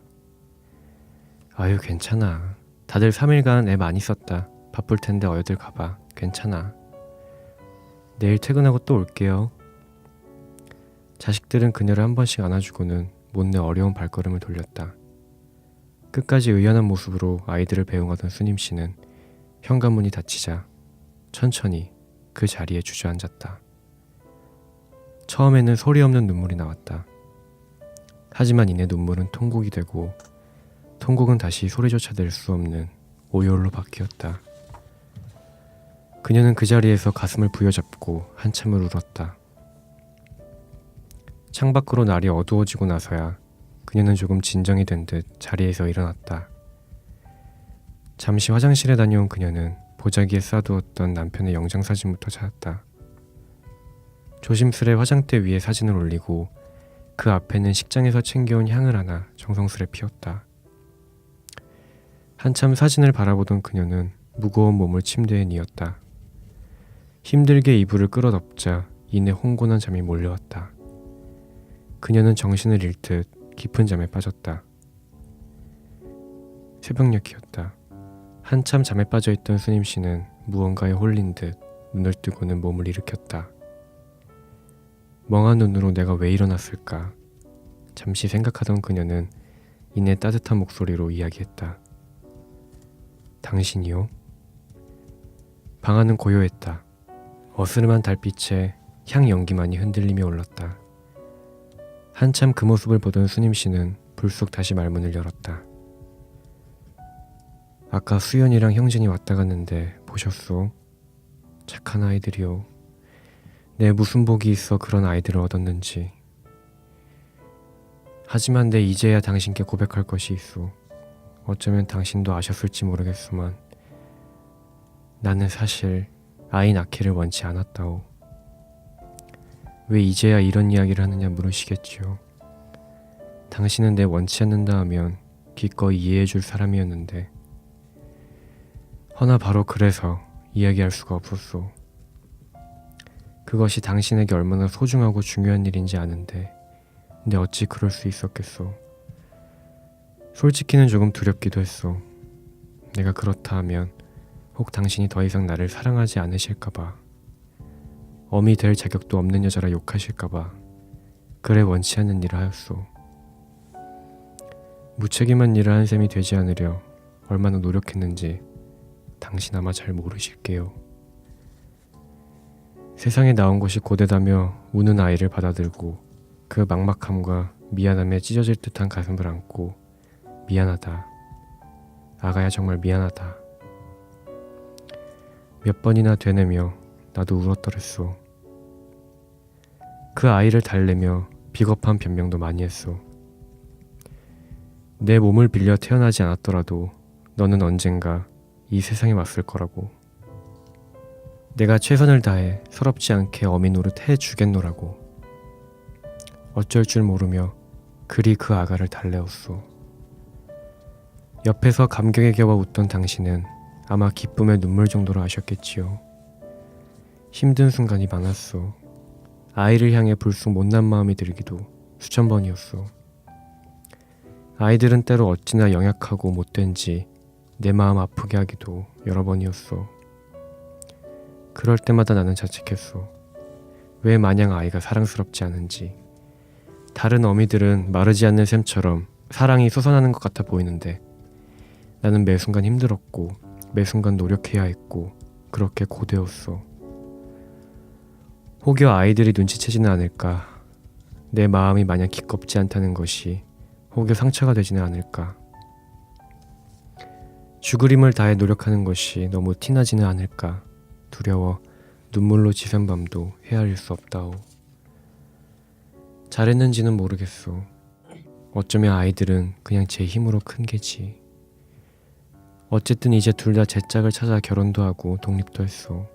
아유 괜찮아. 다들 3일간 애 많이 썼다. 바쁠 텐데 어여들 가봐. 괜찮아. 내일 퇴근하고 또 올게요. 자식들은 그녀를 한 번씩 안아주고는 못내 어려운 발걸음을 돌렸다. 끝까지 의연한 모습으로 아이들을 배웅하던 수님 씨는 현관문이 닫히자 천천히 그 자리에 주저앉았다. 처음에는 소리 없는 눈물이 나왔다. 하지만 이내 눈물은 통곡이 되고 통곡은 다시 소리조차 낼 수 없는 오열로 바뀌었다. 그녀는 그 자리에서 가슴을 부여잡고 한참을 울었다. 창밖으로 날이 어두워지고 나서야 그녀는 조금 진정이 된 듯 자리에서 일어났다. 잠시 화장실에 다녀온 그녀는 보자기에 쌓아두었던 남편의 영장사진부터 찾았다. 조심스레 화장대 위에 사진을 올리고 그 앞에는 식장에서 챙겨온 향을 하나 정성스레 피웠다. 한참 사진을 바라보던 그녀는 무거운 몸을 침대에 뉘었다. 힘들게 이불을 끌어덮자 이내 홍곤한 잠이 몰려왔다. 그녀는 정신을 잃듯 깊은 잠에 빠졌다. 새벽녘이었다. 한참 잠에 빠져있던 수님 씨는 무언가에 홀린 듯 눈을 뜨고는 몸을 일으켰다. 멍한 눈으로 내가 왜 일어났을까? 잠시 생각하던 그녀는 이내 따뜻한 목소리로 이야기했다. 당신이요? 방 안은 고요했다. 어스름한 달빛에 향 연기만이 흔들리며 올랐다. 한참 그 모습을 보던 수님 씨는 불쑥 다시 말문을 열었다. 아까 수연이랑 형진이 왔다 갔는데 보셨소? 착한 아이들이요. 내 무슨 복이 있어 그런 아이들을 얻었는지. 하지만 내 이제야 당신께 고백할 것이 있소. 어쩌면 당신도 아셨을지 모르겠소만 나는 사실 아이 낳기를 원치 않았다오. 왜 이제야 이런 이야기를 하느냐 물으시겠지요. 당신은 내 원치 않는다 하면 기꺼이 이해해줄 사람이었는데 허나 바로 그래서 이야기할 수가 없었소. 그것이 당신에게 얼마나 소중하고 중요한 일인지 아는데 근데 어찌 그럴 수 있었겠소. 솔직히는 조금 두렵기도 했소. 내가 그렇다 하면 혹 당신이 더 이상 나를 사랑하지 않으실까봐, 어미 될 자격도 없는 여자라 욕하실까봐 그래 원치 않는 일을 하였소. 무책임한 일을 한 셈이 되지 않으려 얼마나 노력했는지 당신 아마 잘 모르실게요. 세상에 나온 것이 고되다며 우는 아이를 받아들고 그 막막함과 미안함에 찢어질 듯한 가슴을 안고 미안하다. 아가야 정말 미안하다. 몇 번이나 되뇌며 나도 울었더랬소. 그 아이를 달래며 비겁한 변명도 많이 했소. 내 몸을 빌려 태어나지 않았더라도 너는 언젠가 이 세상에 왔을 거라고. 내가 최선을 다해 서럽지 않게 어미 노릇 해주겠노라고. 어쩔 줄 모르며 그리 그 아가를 달래었소. 옆에서 감격에 겨워 웃던 당신은 아마 기쁨의 눈물 정도로 아셨겠지요. 힘든 순간이 많았소. 아이를 향해 불쑥 못난 마음이 들기도 수천 번이었소. 아이들은 때로 어찌나 영약하고 못된지 내 마음 아프게 하기도 여러 번이었소. 그럴 때마다 나는 자책했소. 왜 마냥 아이가 사랑스럽지 않은지. 다른 어미들은 마르지 않는 샘처럼 사랑이 솟아나는 것 같아 보이는데 나는 매 순간 힘들었고 매 순간 노력해야 했고 그렇게 고되었소. 혹여 아이들이 눈치채지는 않을까. 내 마음이 마냥 기껍지 않다는 것이 혹여 상처가 되지는 않을까. 죽으림을 다해 노력하는 것이 너무 티나지는 않을까. 두려워 눈물로 지샌 밤도 헤아릴 수 없다오. 잘했는지는 모르겠소. 어쩌면 아이들은 그냥 제 힘으로 큰 게지. 어쨌든 이제 둘 다 제 짝을 찾아 결혼도 하고 독립도 했소.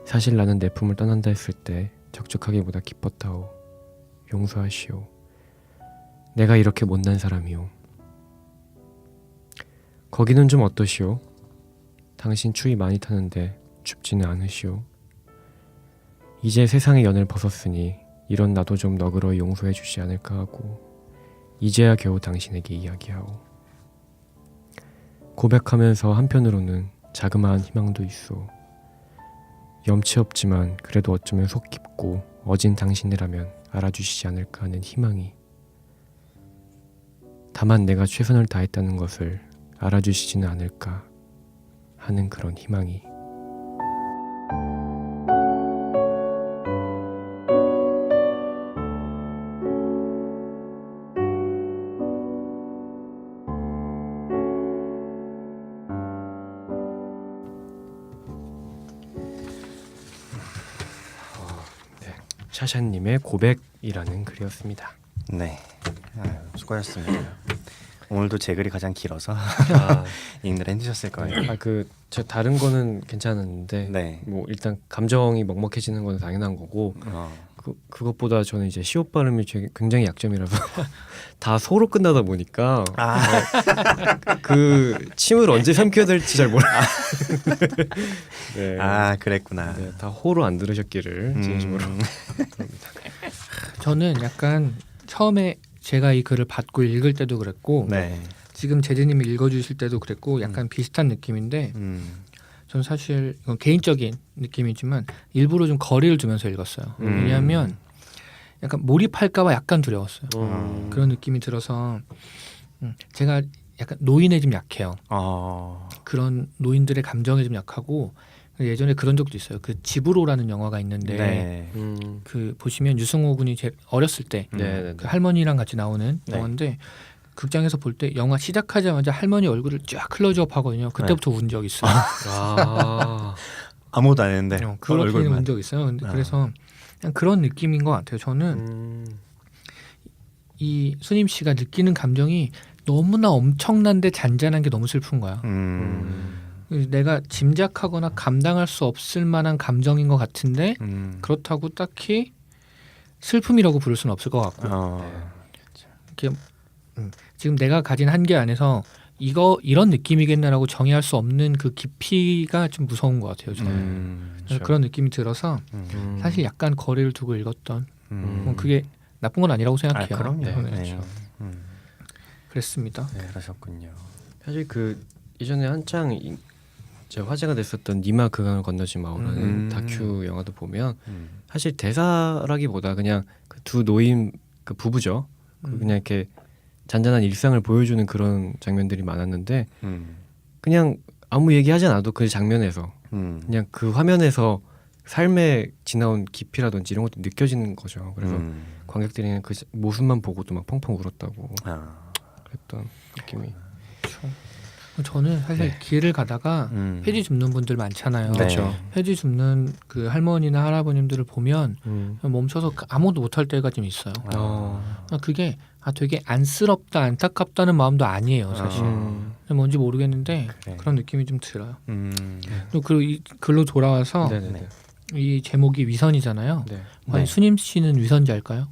사실 나는 내 품을 떠난다 했을 때 적적하기보다 기뻤다오. 용서하시오. 내가 이렇게 못난 사람이오. 거기는 좀 어떠시오? 당신 추위 많이 타는데 춥지는 않으시오? 이제 세상의 연을 벗었으니 이런 나도 좀 너그러이 용서해 주지 않을까 하고 이제야 겨우 당신에게 이야기하오. 고백하면서 한편으로는 자그마한 희망도 있어. 염치 없지만 그래도 어쩌면 속 깊고 어진 당신이라면 알아주시지 않을까 하는 희망이. 다만 내가 최선을 다했다는 것을 알아주시지는 않을까 하는 그런 희망이. 샤샤님의 고백이라는 글이었습니다. 네. 아유, 수고하셨습니다. 오늘도 제 글이 가장 길어서 아, 읽느라 힘드셨을 거예요. 저 다른 거는 괜찮았는데 네. 뭐 일단 감정이 먹먹해지는 건 당연한 거고 그것보다 저는 이제 시옷 발음이 굉장히 약점이라서 다 소로 끝나다 보니까 그 침을 언제 삼켜야 될지 잘 몰라요. 네. 그랬구나. 네, 다 호로 안 들으셨기를 진심으로 저는 약간 처음에 제가 이 글을 받고 읽을 때도 그랬고 네. 지금 제재님이 읽어주실 때도 그랬고 약간 비슷한 느낌인데 저는 사실 이건 개인적인 느낌이지만 일부러 좀 거리를 두면서 읽었어요. 왜냐하면 약간 몰입할까봐 약간 두려웠어요. 그런 느낌이 들어서 제가 약간 노인에 좀 약해요. 그런 노인들의 감정에 좀 약하고 예전에 그런 적도 있어요. 그 집으로라는 영화가 있는데 네. 그 보시면 유승호 군이 제 어렸을 때 그 할머니랑 같이 나오는 네. 영화인데 극장에서 볼 때 영화 시작하자마자 할머니 얼굴을 쫙 클로즈업 하거든요. 그때부터 운 적 있어요. 아무것도 안 했는데 그렇게 얼굴만. 운 적 있어요. 근데 그래서 그냥 그런 느낌인 것 같아요. 저는 이 수님 씨가 느끼는 감정이 너무나 엄청난데 잔잔한 게 너무 슬픈 거야. 내가 짐작하거나 감당할 수 없을 만한 감정인 것 같은데 그렇다고 딱히 슬픔이라고 부를 수는 없을 것 같고 이렇게 지금 내가 가진 한계 안에서 이런 느낌이겠나라고 정의할 수 없는 그 깊이가 좀 무서운 것 같아요. 저는 그래서 그런 느낌이 들어서 사실 약간 거리를 두고 읽었던 뭐 그게 나쁜 건 아니라고 생각해요. 그럼요. 네, 네. 그렇죠. 그랬습니다. 네, 그러셨군요. 사실 그 이전에 한창 이제 화제가 됐었던 니마 그강을 건너지 마오라는 다큐 영화도 보면 사실 대사라기보다 그냥 그 두 노인 그 부부죠. 그냥 이렇게 잔잔한 일상을 보여주는 그런 장면들이 많았는데 그냥 아무 얘기하지 않아도 그 장면에서 그냥 그 화면에서 삶에 지나온 깊이라든지 이런 것도 느껴지는 거죠. 그래서 관객들이 그 모습만 보고도 막 펑펑 울었다고 그랬던 느낌이. 저는 사실 네. 길을 가다가 폐지 줍는 분들 많잖아요. 그렇죠. 폐지 줍는 그 할머니나 할아버님들을 보면 멈춰서 아무것도 못할 때가 좀 있어요. 그게 되게 안쓰럽다, 안타깝다는 마음도 아니에요, 사실. 뭔지 모르겠는데 그래. 그런 느낌이 좀 들어요. 또 그리고 이 글로 돌아와서 네네네. 이 제목이 위선이잖아요. 네. 과연 네. 수님 씨는 위선자일까요?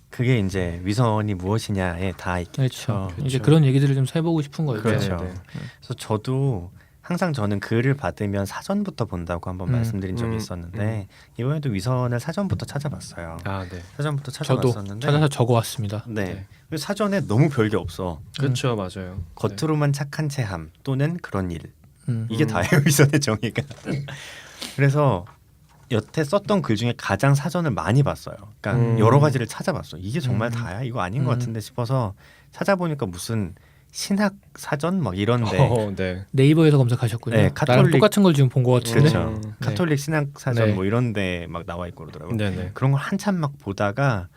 그게 이제 위선이 무엇이냐에 다 있겠죠. 그렇죠. 이제 그런 얘기들을 좀 해보고 싶은 거예요. 그렇죠. 네네네. 그래서 저도 항상 저는 글을 받으면 사전부터 본다고 한번 말씀드린 적이 있었는데 이번에도 위선을 사전부터 찾아봤어요. 네. 사전부터 저도 찾아봤었는데 찾아서 적어왔습니다. 네. 사전에 너무 별게 없어. 그렇죠, 맞아요. 겉으로만 착한 체함 또는 그런 일. 이게 음. 다예요, 위선의 정의가. 그래서 여태 썼던 글 중에 가장 사전을 많이 봤어요. 그러니까 여러 가지를 찾아봤어요. 이게 정말 다야? 이거 아닌 것 같은데 싶어서 찾아보니까 무슨 신학 사전 막 이런데 네. 네이버에서 검색하셨군요. 네, 나랑 카톨릭- 똑같은 걸 지금 본 것 같은데. 그렇죠. 네. 카톨릭 신학 사전 네. 뭐 이런데 막 나와 있고 그러더라고요. 네네. 그런 걸 한참 막 보다가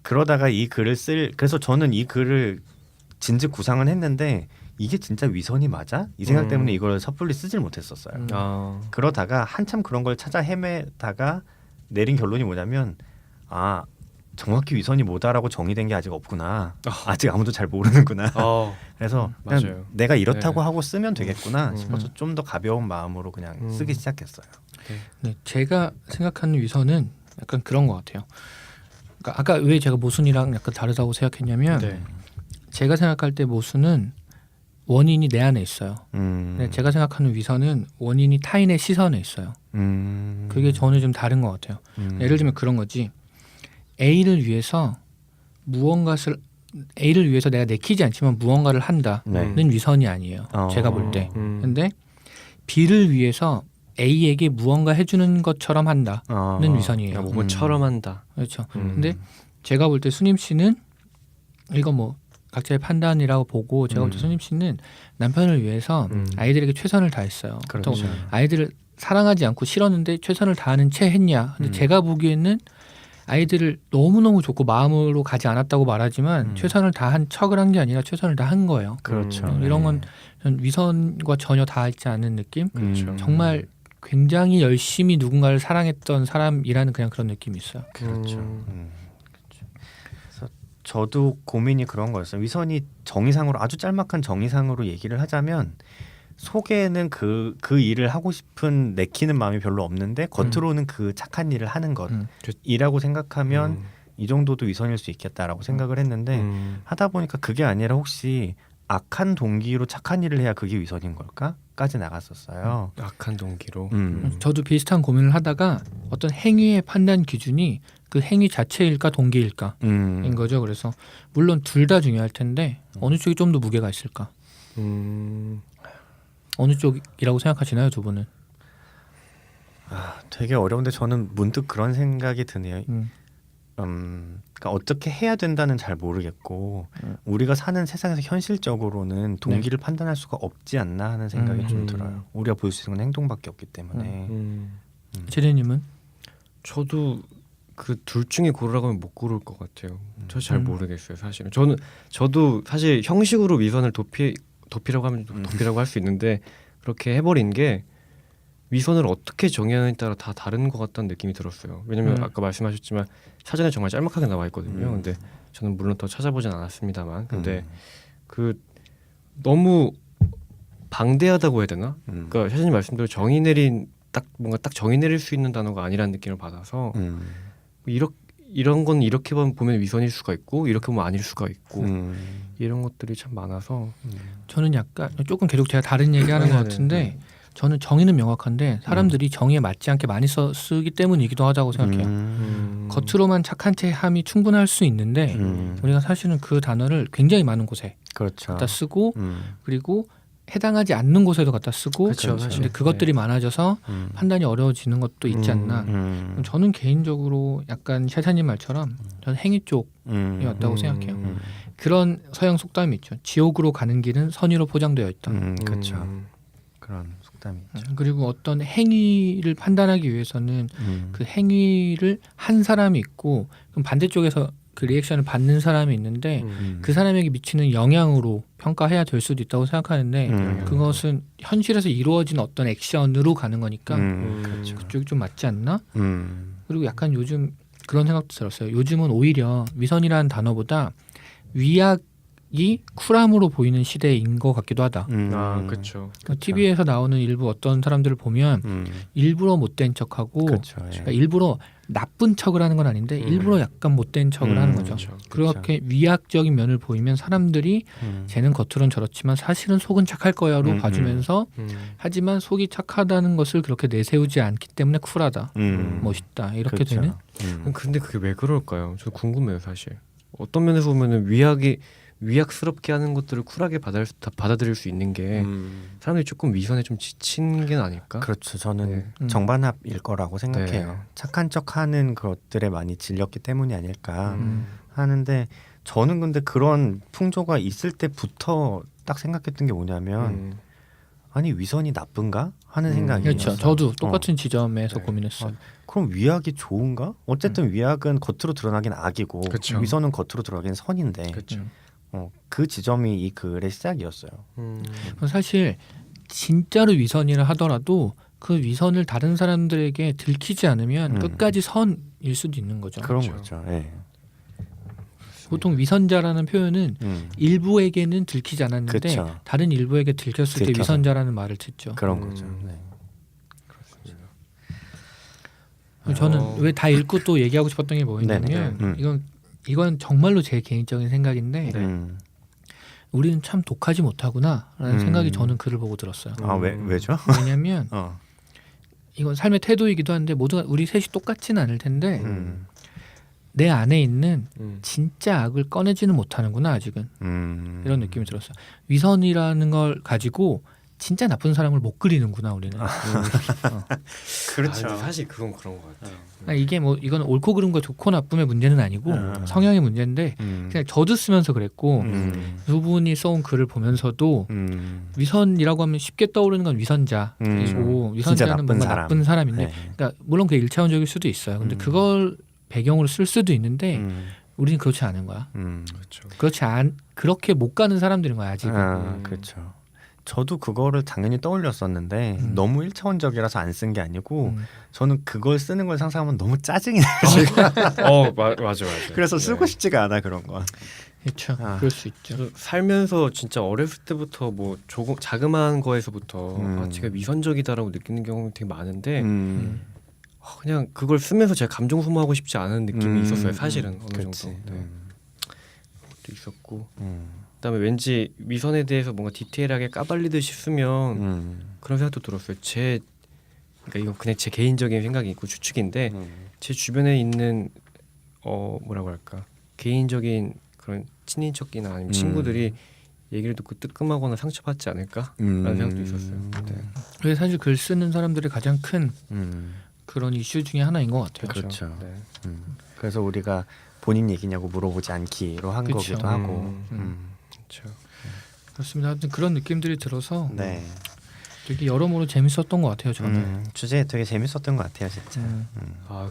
그러다가 이 글을 그래서 저는 이 글을 진즉 구상은 했는데 이게 진짜 위선이 맞아? 이 생각 때문에 이걸 섣불리 쓰질 못했었어요. 그러다가 한참 그런 걸 찾아 헤매다가 내린 결론이 뭐냐면 정확히 위선이 뭐다라고 정의된 게 아직 없구나. 아직 아무도 잘 모르는구나. 그래서 그냥 맞아요. 내가 이렇다고 네. 하고 쓰면 되겠구나 싶어서 좀 더 가벼운 마음으로 그냥 쓰기 시작했어요. 네, 제가 생각하는 위선은 약간 그런 것 같아요. 그러니까 아까 왜 제가 모순이랑 약간 다르다고 생각했냐면 네. 제가 생각할 때 모순은 원인이 내 안에 있어요. 근데 제가 생각하는 위선은 원인이 타인의 시선에 있어요. 그게 저는 좀 다른 것 같아요. 예를 들면 그런 거지. A를 위해서 내가 내키지 않지만 무언가를 한다는 네. 위선이 아니에요. 제가 볼 때. 음. 근데 B를 위해서 A에게 무언가 해주는 것처럼 한다는 위선이에요. 뭐처럼 한다. 그렇죠. 근데 제가 볼 때 수님 씨는 이거 뭐 각자의 판단이라고 보고 제가 볼 때 수님 씨는 남편을 위해서 아이들에게 최선을 다했어요. 그렇죠. 또 아이들을 사랑하지 않고 싫었는데 최선을 다하는 채 했냐. 근데 제가 보기에는 아이들을 너무너무 좋고 마음으로 가지 않았다고 말하지만 최선을 다한 척을 한 게 아니라 최선을 다한 거예요. 그렇죠. 이런 건 전 위선과 전혀 닿지 않는 느낌. 그렇죠. 정말 굉장히 열심히 누군가를 사랑했던 사람이라는 그냥 그런 느낌이 있어요. 그렇죠. 저도 고민이 그런 거였어요. 위선이 정의상으로 아주 짤막한 정의상으로 얘기를 하자면 속에는 그 일을 하고 싶은 내키는 마음이 별로 없는데 겉으로는 그 착한 일을 하는 것이라고 생각하면 이 정도도 위선일 수 있겠다라고 생각을 했는데 하다 보니까 그게 아니라 혹시 악한 동기로 착한 일을 해야 그게 위선인 걸까?까지 나갔었어요. 악한 동기로. 저도 비슷한 고민을 하다가 어떤 행위의 판단 기준이 그 행위 자체일까 동기일까인 거죠. 그래서 물론 둘 다 중요할 텐데 어느 쪽이 좀 더 무게가 있을까? 어느 쪽이라고 생각하시나요, 두 분은? 되게 어려운데 저는 문득 그런 생각이 드네요. 그러니까 어떻게 해야 된다는 잘 모르겠고 우리가 사는 세상에서 현실적으로는 동기를 판단할 수가 없지 않나 하는 생각이 좀 들어요. 우리가 볼 수 있는 건 행동밖에 없기 때문에. 제리님은? 저도 그 둘 중에 고르라고 하면 못 고를 것 같아요. 저 잘 모르겠어요, 사실은. 저도 사실 형식으로 위선을 도피라고 하면 도피라고 할 수 있는데 그렇게 해버린 게 위선을 어떻게 정의하느냐에 따라 다 다른 것 같다는 느낌이 들었어요. 왜냐면 아까 말씀하셨지만 사전에 정말 짤막하게 나와 있거든요. 근데 저는 물론 더 찾아보진 않았습니다만, 근데 그 너무 방대하다고 해야 되나? 그러니까 사장님 말씀대로 정의 내린 뭔가 딱 정의 내릴 수 있는 단어가 아니라는 느낌을 받아서 이런 건 이렇게 보면 위선일 수가 있고 이렇게 보면 아닐 수가 있고 이런 것들이 참 많아서 저는 약간 조금 계속 제가 다른 얘기하는 것 같은데 저는 정의는 명확한데 사람들이 정의에 맞지 않게 많이 쓰기 때문이기도 하다고 생각해요. 겉으로만 착한 체 함이 충분할 수 있는데 우리가 사실은 그 단어를 굉장히 많은 곳에 그렇죠. 갖다 쓰고 그리고 해당하지 않는 곳에도 갖다 쓰고 그렇죠, 사실. 근데 그것들이 많아져서 판단이 어려워지는 것도 있지 않나. 저는 개인적으로 약간 샤샤님 말처럼 저는 행위 쪽이었다고 생각해요. 그런 서양 속담이 있죠. 지옥으로 가는 길은 선의로 포장되어 있다. 그렇죠. 그런 속담이 있죠. 그리고 어떤 행위를 판단하기 위해서는 그 행위를 한 사람이 있고 그럼 반대쪽에서 그 리액션을 받는 사람이 있는데 그 사람에게 미치는 영향으로 평가해야 될 수도 있다고 생각하는데 그것은 현실에서 이루어진 어떤 액션으로 가는 거니까 그렇죠. 그쪽이 좀 맞지 않나? 그리고 약간 요즘 그런 생각도 들었어요. 요즘은 오히려 위선이라는 단어보다 위약이 쿨함으로 보이는 시대인 것 같기도 하다. 그렇죠. TV에서 나오는 일부 어떤 사람들을 보면 일부러 못된 척하고 그렇죠. 예. 그러니까 일부러 나쁜 척을 하는 건 아닌데 일부러 약간 못된 척을 하는 거죠. 그렇죠. 그렇게 위약적인 면을 보이면 사람들이 쟤는 겉으로는 저렇지만 사실은 속은 착할 거야로 봐주면서 하지만 속이 착하다는 것을 그렇게 내세우지 않기 때문에 쿨하다, 멋있다 이렇게 그렇죠. 되는. 근데 그게 왜 그럴까요? 저 궁금해요, 사실. 어떤 면에서 보면은 위약스럽게 하는 것들을 쿨하게 받아들일 수 있는 게 사람들이 조금 위선에 좀 지친 게 아닐까? 그렇죠. 저는 네. 정반합일 거라고 생각해요. 네. 착한 척하는 것들에 많이 질렸기 때문이 아닐까 하는데 저는 근데 그런 풍조가 있을 때부터 딱 생각했던 게 뭐냐면 아니 위선이 나쁜가 하는 생각이 그렇죠. 들었어요. 저도 똑같은 지점에서 네. 고민했어요. 그럼 위약이 좋은가? 어쨌든 위약은 겉으로 드러나긴 악이고 그쵸. 위선은 겉으로 드러나긴 선인데 그렇죠. 그 지점이 이 글의 시작이었어요. 사실 진짜로 위선이라 하더라도 그 위선을 다른 사람들에게 들키지 않으면 끝까지 선일 수도 있는 거죠. 그런 그렇죠. 거죠. 예. 보통 위선자라는 표현은 일부에게는 들키지 않았는데 그쵸. 다른 일부에게 들켰을 때 들켜서. 위선자라는 말을 듣죠. 그런 거죠. 네. 저는 왜 다 읽고 또 얘기하고 싶었던 게 뭐였냐면 네네. 이건 정말로 제 개인적인 생각인데 네. 우리는 참 독하지 못하구나라는 생각이 저는 글을 보고 들었어요. 왜죠? 왜냐하면 이건 삶의 태도이기도 한데 모두가 우리 셋이 똑같지는 않을 텐데 내 안에 있는 진짜 악을 꺼내지는 못하는구나 아직은 이런 느낌이 들었어요. 위선이라는 걸 가지고 진짜 나쁜 사람을 못 그리는구나 우리는. 그렇죠. 사실 그건 그런 것 같아요. 이게 뭐 이건 옳고 그른 거 좋고 나쁨의 문제는 아니고 성향의 문제인데 그냥 저도 쓰면서 그랬고 두 분이 써온 글을 보면서도 위선이라고 하면 쉽게 떠오르는 건 위선자이고 위선자는 뭔가 사람. 나쁜 사람인데 네. 그러니까 물론 그게 1차원적일 수도 있어요. 근데 그걸 배경으로 쓸 수도 있는데 우리는 그렇지 않은 거야. 그렇죠. 그렇게 못 가는 사람들인 거야 아직은. 그렇죠. 저도 그거를 당연히 떠올렸었는데 너무 일차원적이라서 안 쓴 게 아니고 저는 그걸 쓰는 걸 상상하면 너무 짜증이 나요. 맞아. 그래서 쓰고 싶지가 않아 그런 건. 그렇죠. 아. 그럴 수 있죠. 저 살면서 진짜 어렸을 때부터 뭐 조금 자그마한 거에서부터 제가 위선적이다라고 느끼는 경우가 되게 많은데 그냥 그걸 쓰면서 제가 감정 소모하고 싶지 않은 느낌이 있었어요. 사실은 어느 그치. 정도. 네. 그것도 있었고 그다음에 왠지 위선에 대해서 뭔가 디테일하게 까발리듯이 쓰면 그런 생각도 들었어요. 그러니까 이건 그냥 제 개인적인 생각이 있고 추측인데 제 주변에 있는 뭐라고 할까 개인적인 그런 친인척이나 아니면 친구들이 얘기를 듣고 뜨끔하거나 상처받지 않을까라는 생각도 있었어요. 네. 그게 사실 글 쓰는 사람들의 가장 큰 그런 이슈 중에 하나인 것 같아요. 그렇죠. 네. 그래서 우리가 본인 얘기냐고 물어보지 않기로 한 그쵸. 거기도 하고. 그렇죠. 그렇습니다. 하여튼 그런 느낌들이 들어서 네. 되게 여러모로 재밌었던 것 같아요. 저는. 주제 되게 재밌었던 것 같아요, 진짜.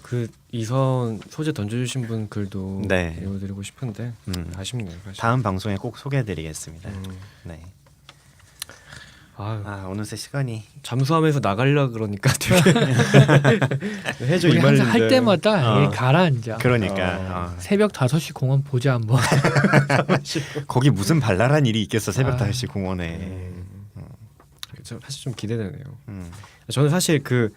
그 이선 소재 던져주신 분 글도 네. 읽어드리고 싶은데 아쉽네요. 사실. 다음 방송에 꼭 소개해드리겠습니다. 네. 어느새 시간이 잠수하면서 나가려 그러니까 되게 해줘 우리 이 항상 말인데 할 때마다 얘 가라앉아. 그러니까 새벽 5시 공원 보자 한번. 거기 무슨 발랄한 일이 있겠어 새벽 5시 공원에. 사실 좀 기대되네요. 저는 사실 그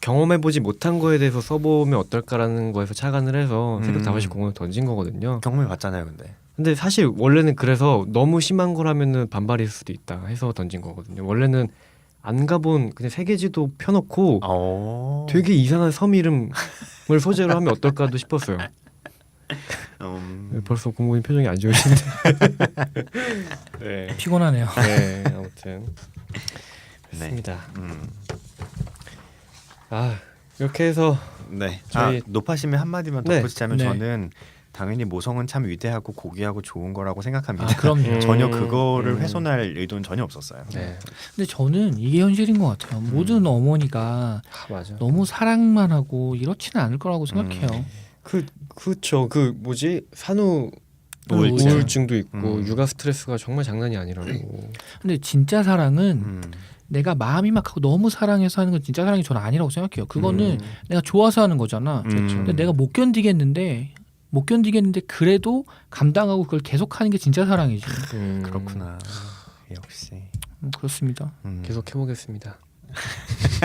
경험해보지 못한 거에 대해서 써보면 어떨까라는 거에서 착안을 해서 새벽 5시 공원을 던진 거거든요. 경험해봤잖아요, 근데 사실 원래는 그래서 너무 심한 거라면은 반발일 수도 있다 해서 던진 거거든요. 원래는 안 가본 그냥 세계지도 펴놓고 되게 이상한 섬 이름을 소재로 하면 어떨까도 싶었어요. 벌써 공무원 표정이 안 좋으신데. 네. 피곤하네요. 네, 아무튼 그렇습니다. 이렇게 해서 네. 저희- 높아심에 한마디만 네. 덧붙이자면 네. 저는 당연히 모성은 참 위대하고 고귀하고 좋은 거라고 생각합니다. 그럼요. 전혀 그거를 훼손할 의도는 전혀 없었어요. 네, 근데 저는 이게 현실인 것 같아요. 모든 어머니가 맞아. 너무 사랑만 하고 이렇지는 않을 거라고 생각해요. 그쵸. 그 뭐지 산후 우울증. 우울증도 있고 육아 스트레스가 정말 장난이 아니라고. 근데 진짜 사랑은 내가 마음이 막 하고 너무 사랑해서 하는 건 진짜 사랑이 저는 아니라고 생각해요. 그거는 내가 좋아서 하는 거잖아. 근데 내가 못 견디겠는데 그래도 감당하고 그걸 계속하는 게 진짜 사랑이지. 그렇구나. 역시. 그렇습니다. 계속 해보겠습니다.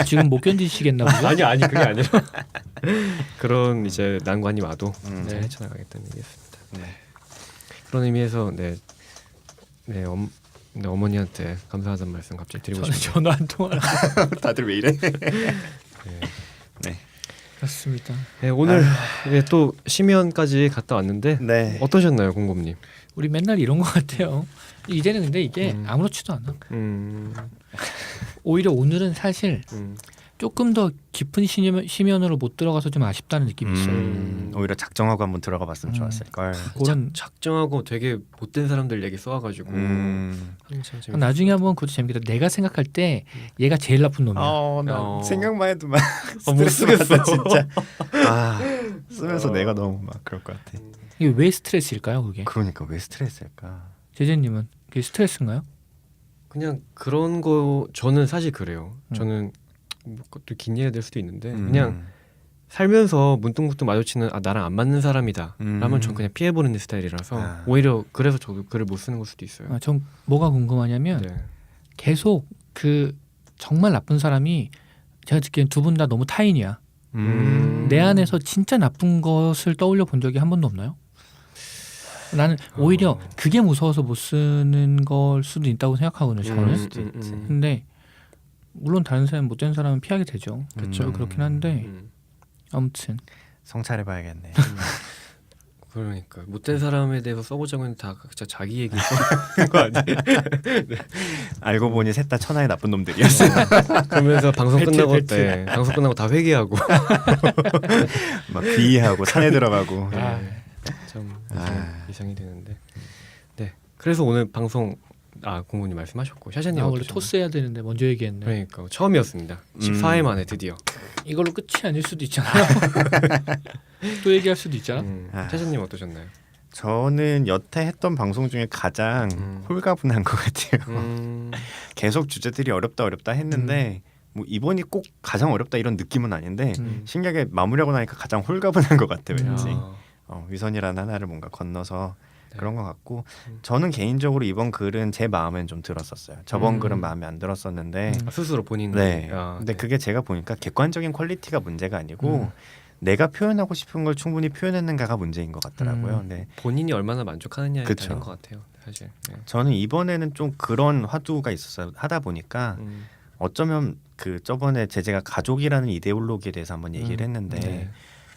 지금 못 견디시겠나 보죠? 아니 그게 아니라 그런 이제 난관이 와도 잘 헤쳐나가겠다는 얘기였습니다. 네. 그런 의미에서 네 어머니한테 감사하다는 말씀 갑자기 드리고 저는 싶어요. 전화 한 통화. 다들 왜 이래? 그렇습니다. 네, 오늘 또 심연까지 갔다 왔는데 네. 어떠셨나요, 공곰님? 우리 맨날 이런 것 같아요. 이제는 근데 이게 아무렇지도 않아. 오히려 오늘은 사실 조금 더 깊은 심연으로 못 들어가서 좀 아쉽다는 느낌이 있어요. 오히려 작정하고 한번 들어가 봤으면 좋았을 걸. 그런 작정하고 되게 못된 사람들 얘기 써와가지고 참 재밌었어요. 나중에 한번 그것도 재밌겠다. 내가 생각할 때 얘가 제일 나쁜 놈이야. 나 생각만 해도 막 못 스트레스 쓰겠어. 받아 진짜. 쓰면서 내가 너무 막 그럴 것 같아. 이게 왜 스트레스일까요, 그게? 그러니까 왜 스트레스일까? 제재님은 그게 스트레스인가요? 그냥 그런 거 저는 사실 그래요. 저는 뭐 그것도 긴 예가 될 수도 있는데 그냥 살면서 문득문득 마주치는 나랑 안 맞는 사람이다 라면 전 그냥 피해버리는 스타일이라서 오히려 그래서 저도 글을 못 쓰는 걸 수도 있어요. 전 뭐가 궁금하냐면 네. 계속 그 정말 나쁜 사람이 제가 듣기엔 두 분 다 너무 타인이야. 내 안에서 진짜 나쁜 것을 떠올려 본 적이 한 번도 없나요? 나는 오히려 그게 무서워서 못 쓰는 걸 수도 있다고 생각하거든요. 저는. 근데 물론 다른 사람 못된 사람은 피하게 되죠. 그렇죠. 그렇긴 한데 아무튼 성찰해봐야겠네. 그러니까 못된 사람에 대해서 써보자고 했는데 다 각자 자기 얘기 써는 거 아니에요? 알고 보니 셋 다 천하의 나쁜 놈들이었어요. 그러면서 방송 끝나고 배틀. 방송 끝나고 다 회개하고 막 귀의하고 산에 들어가고. 참 이상이 되는데. 네. 그래서 오늘 방송 공무원님 말씀하셨고 샤샤님 원래 어떠셨나요? 토스 해야 되는데 먼저 얘기했네. 그러니까 처음이었습니다. 14회 만에 드디어. 이걸로 끝이 아닐 수도 있잖아요. 또 얘기할 수도 있잖아. 샤샤님 어떠셨나요? 저는 여태 했던 방송 중에 가장 홀가분한 것 같아요. 계속 주제들이 어렵다 했는데 뭐 이번이 꼭 가장 어렵다 이런 느낌은 아닌데 신기하게 마무리하고 나니까 가장 홀가분한 것 같아 왠지. 위선이라는 하나를 뭔가 건너서 그런 것 같고 저는 개인적으로 이번 글은 제 마음엔 좀 들었었어요. 저번 글은 마음에 안 들었었는데 스스로 본인. 네. 근데 그게 제가 보니까 객관적인 퀄리티가 문제가 아니고 내가 표현하고 싶은 걸 충분히 표현했는가가 문제인 것 같더라고요. 근데 본인이 얼마나 만족하느냐에 그쵸. 따른 것 같아요. 사실. 네. 저는 이번에는 좀 그런 화두가 있었어요. 하다 보니까 어쩌면 그 저번에 제가 가족이라는 이데올로기에 대해서 한번 얘기를 했는데 네.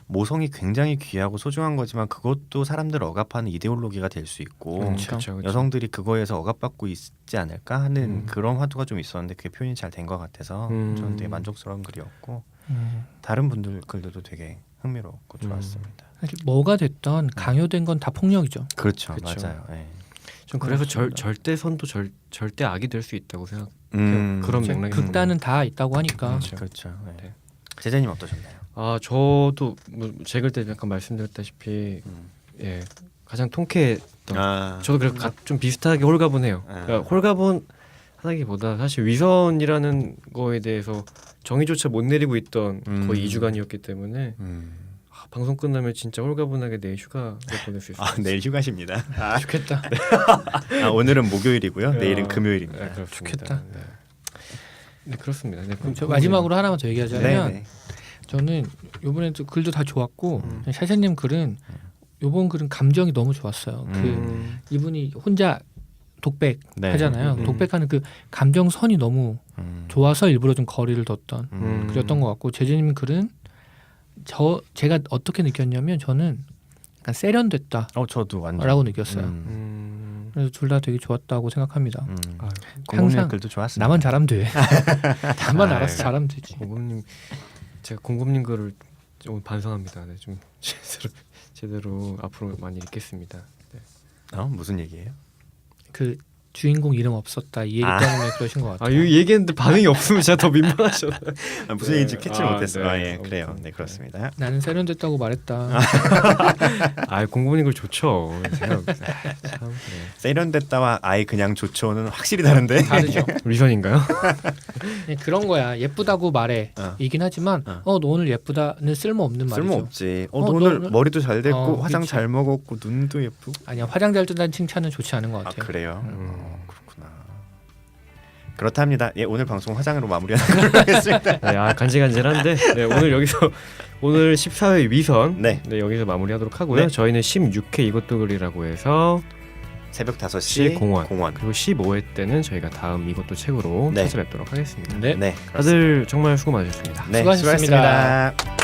모성이 굉장히 귀하고 소중한 거지만 그것도 사람들을 억압하는 이데올로기가 될 수 있고 그쵸. 여성들이 그거에서 억압받고 있지 않을까 하는 그런 화두가 좀 있었는데 그게 표현이 잘 된 것 같아서 저는 되게 만족스러운 글이었고 다른 분들 글들도 되게 흥미롭고 좋았습니다. 사실 뭐가 됐던 강요된 건 다 폭력이죠. 그렇죠, 그쵸. 맞아요. 네. 좀 그래서 그렇습니다. 절대 선도 절대 악이 될 수 있다고 생각. 음, 그런 이제 맥락이 극단은 다 있다고 하니까. 그렇죠. 네. 네. 제재님 어떠셨나요? 저도 제 글 때 약간 말씀드렸다시피 예 가장 통쾌했던. 저도 그래서 좀 비슷하게 홀가분해요. 그러니까 홀가분하다기보다 사실 위선이라는 거에 대해서 정의조차 못 내리고 있던 거의 2주간이었기 때문에 방송 끝나면 진짜 홀가분하게 내일 휴가를 보낼 수 있어요. 내일 휴가십니다. 좋겠다. 오늘은 목요일이고요. 내일은 금요일입니다. 네, 그렇습니다. 좋겠다. 네. 네 그렇습니다. 네, 그럼 저 마지막으로 하나만 더 얘기하자면 네. 저는 요번에 글도 다 좋았고 샤샤님 글은 요번 글은 감정이 너무 좋았어요. 그 이분이 혼자 독백 네. 하잖아요. 독백하는 그 감정선이 너무 좋아서 일부러 좀 거리를 뒀던 그랬던 것 같고 제재님 글은 제가 어떻게 느꼈냐면 저는 약간 세련됐다라고 저도 완전 느꼈어요. 그래서 둘 다 되게 좋았다고 생각합니다. 공공의 항상 글도 좋았습니다. 나만 잘하면 돼. 나만 아유. 알아서 잘하면 되지. 공급님 제가 공급님 글을 좀 반성합니다. 네, 좀 제대로 앞으로 많이 읽겠습니다. 네. 무슨 얘기예요? 그 주인공 이름 없었다 이 얘기 때문에 그러신 것 같아요. 이 얘기했는데 반응이 없으면 제가 더 민망하잖아요. 무슨 얘기인지 캐치를 못했어요. 네. 그래요. 네, 그렇습니다. 나는 세련됐다고 말했다. 공급님 글 좋죠. 제가 참 세련됐다와 아예 그냥 좋죠는 확실히 다른데. 다르죠. 위선인가요? 네, 그런 거야. 예쁘다고 말해. 이긴 하지만 너 오늘 예쁘다는 쓸모없는 말이죠. 쓸모없지. 너 너 오늘 오늘- 머리도 잘 됐고 화장 그치. 잘 먹었고 눈도 예쁘고. 아니야. 화장 잘 뜬다는 칭찬은 좋지 않은 것 같아요. 그래요? 그렇구나. 그렇답니다. 오늘 방송 화장으로 마무리하는 걸로 하겠습니다. 네, 간질간질한데 네, 오늘 14회 위선 네. 여기서 마무리하도록 하고요. 네. 저희는 16회 이것도 글이라고 해서 새벽 5시 공원. 공원. 그리고 15회 때는 저희가 다음 이것도 책으로 네. 찾아뵙도록 하겠습니다. 네. 네. 다들 정말 수고 많으셨습니다. 네, 수고하셨습니다. 수고하셨습니다.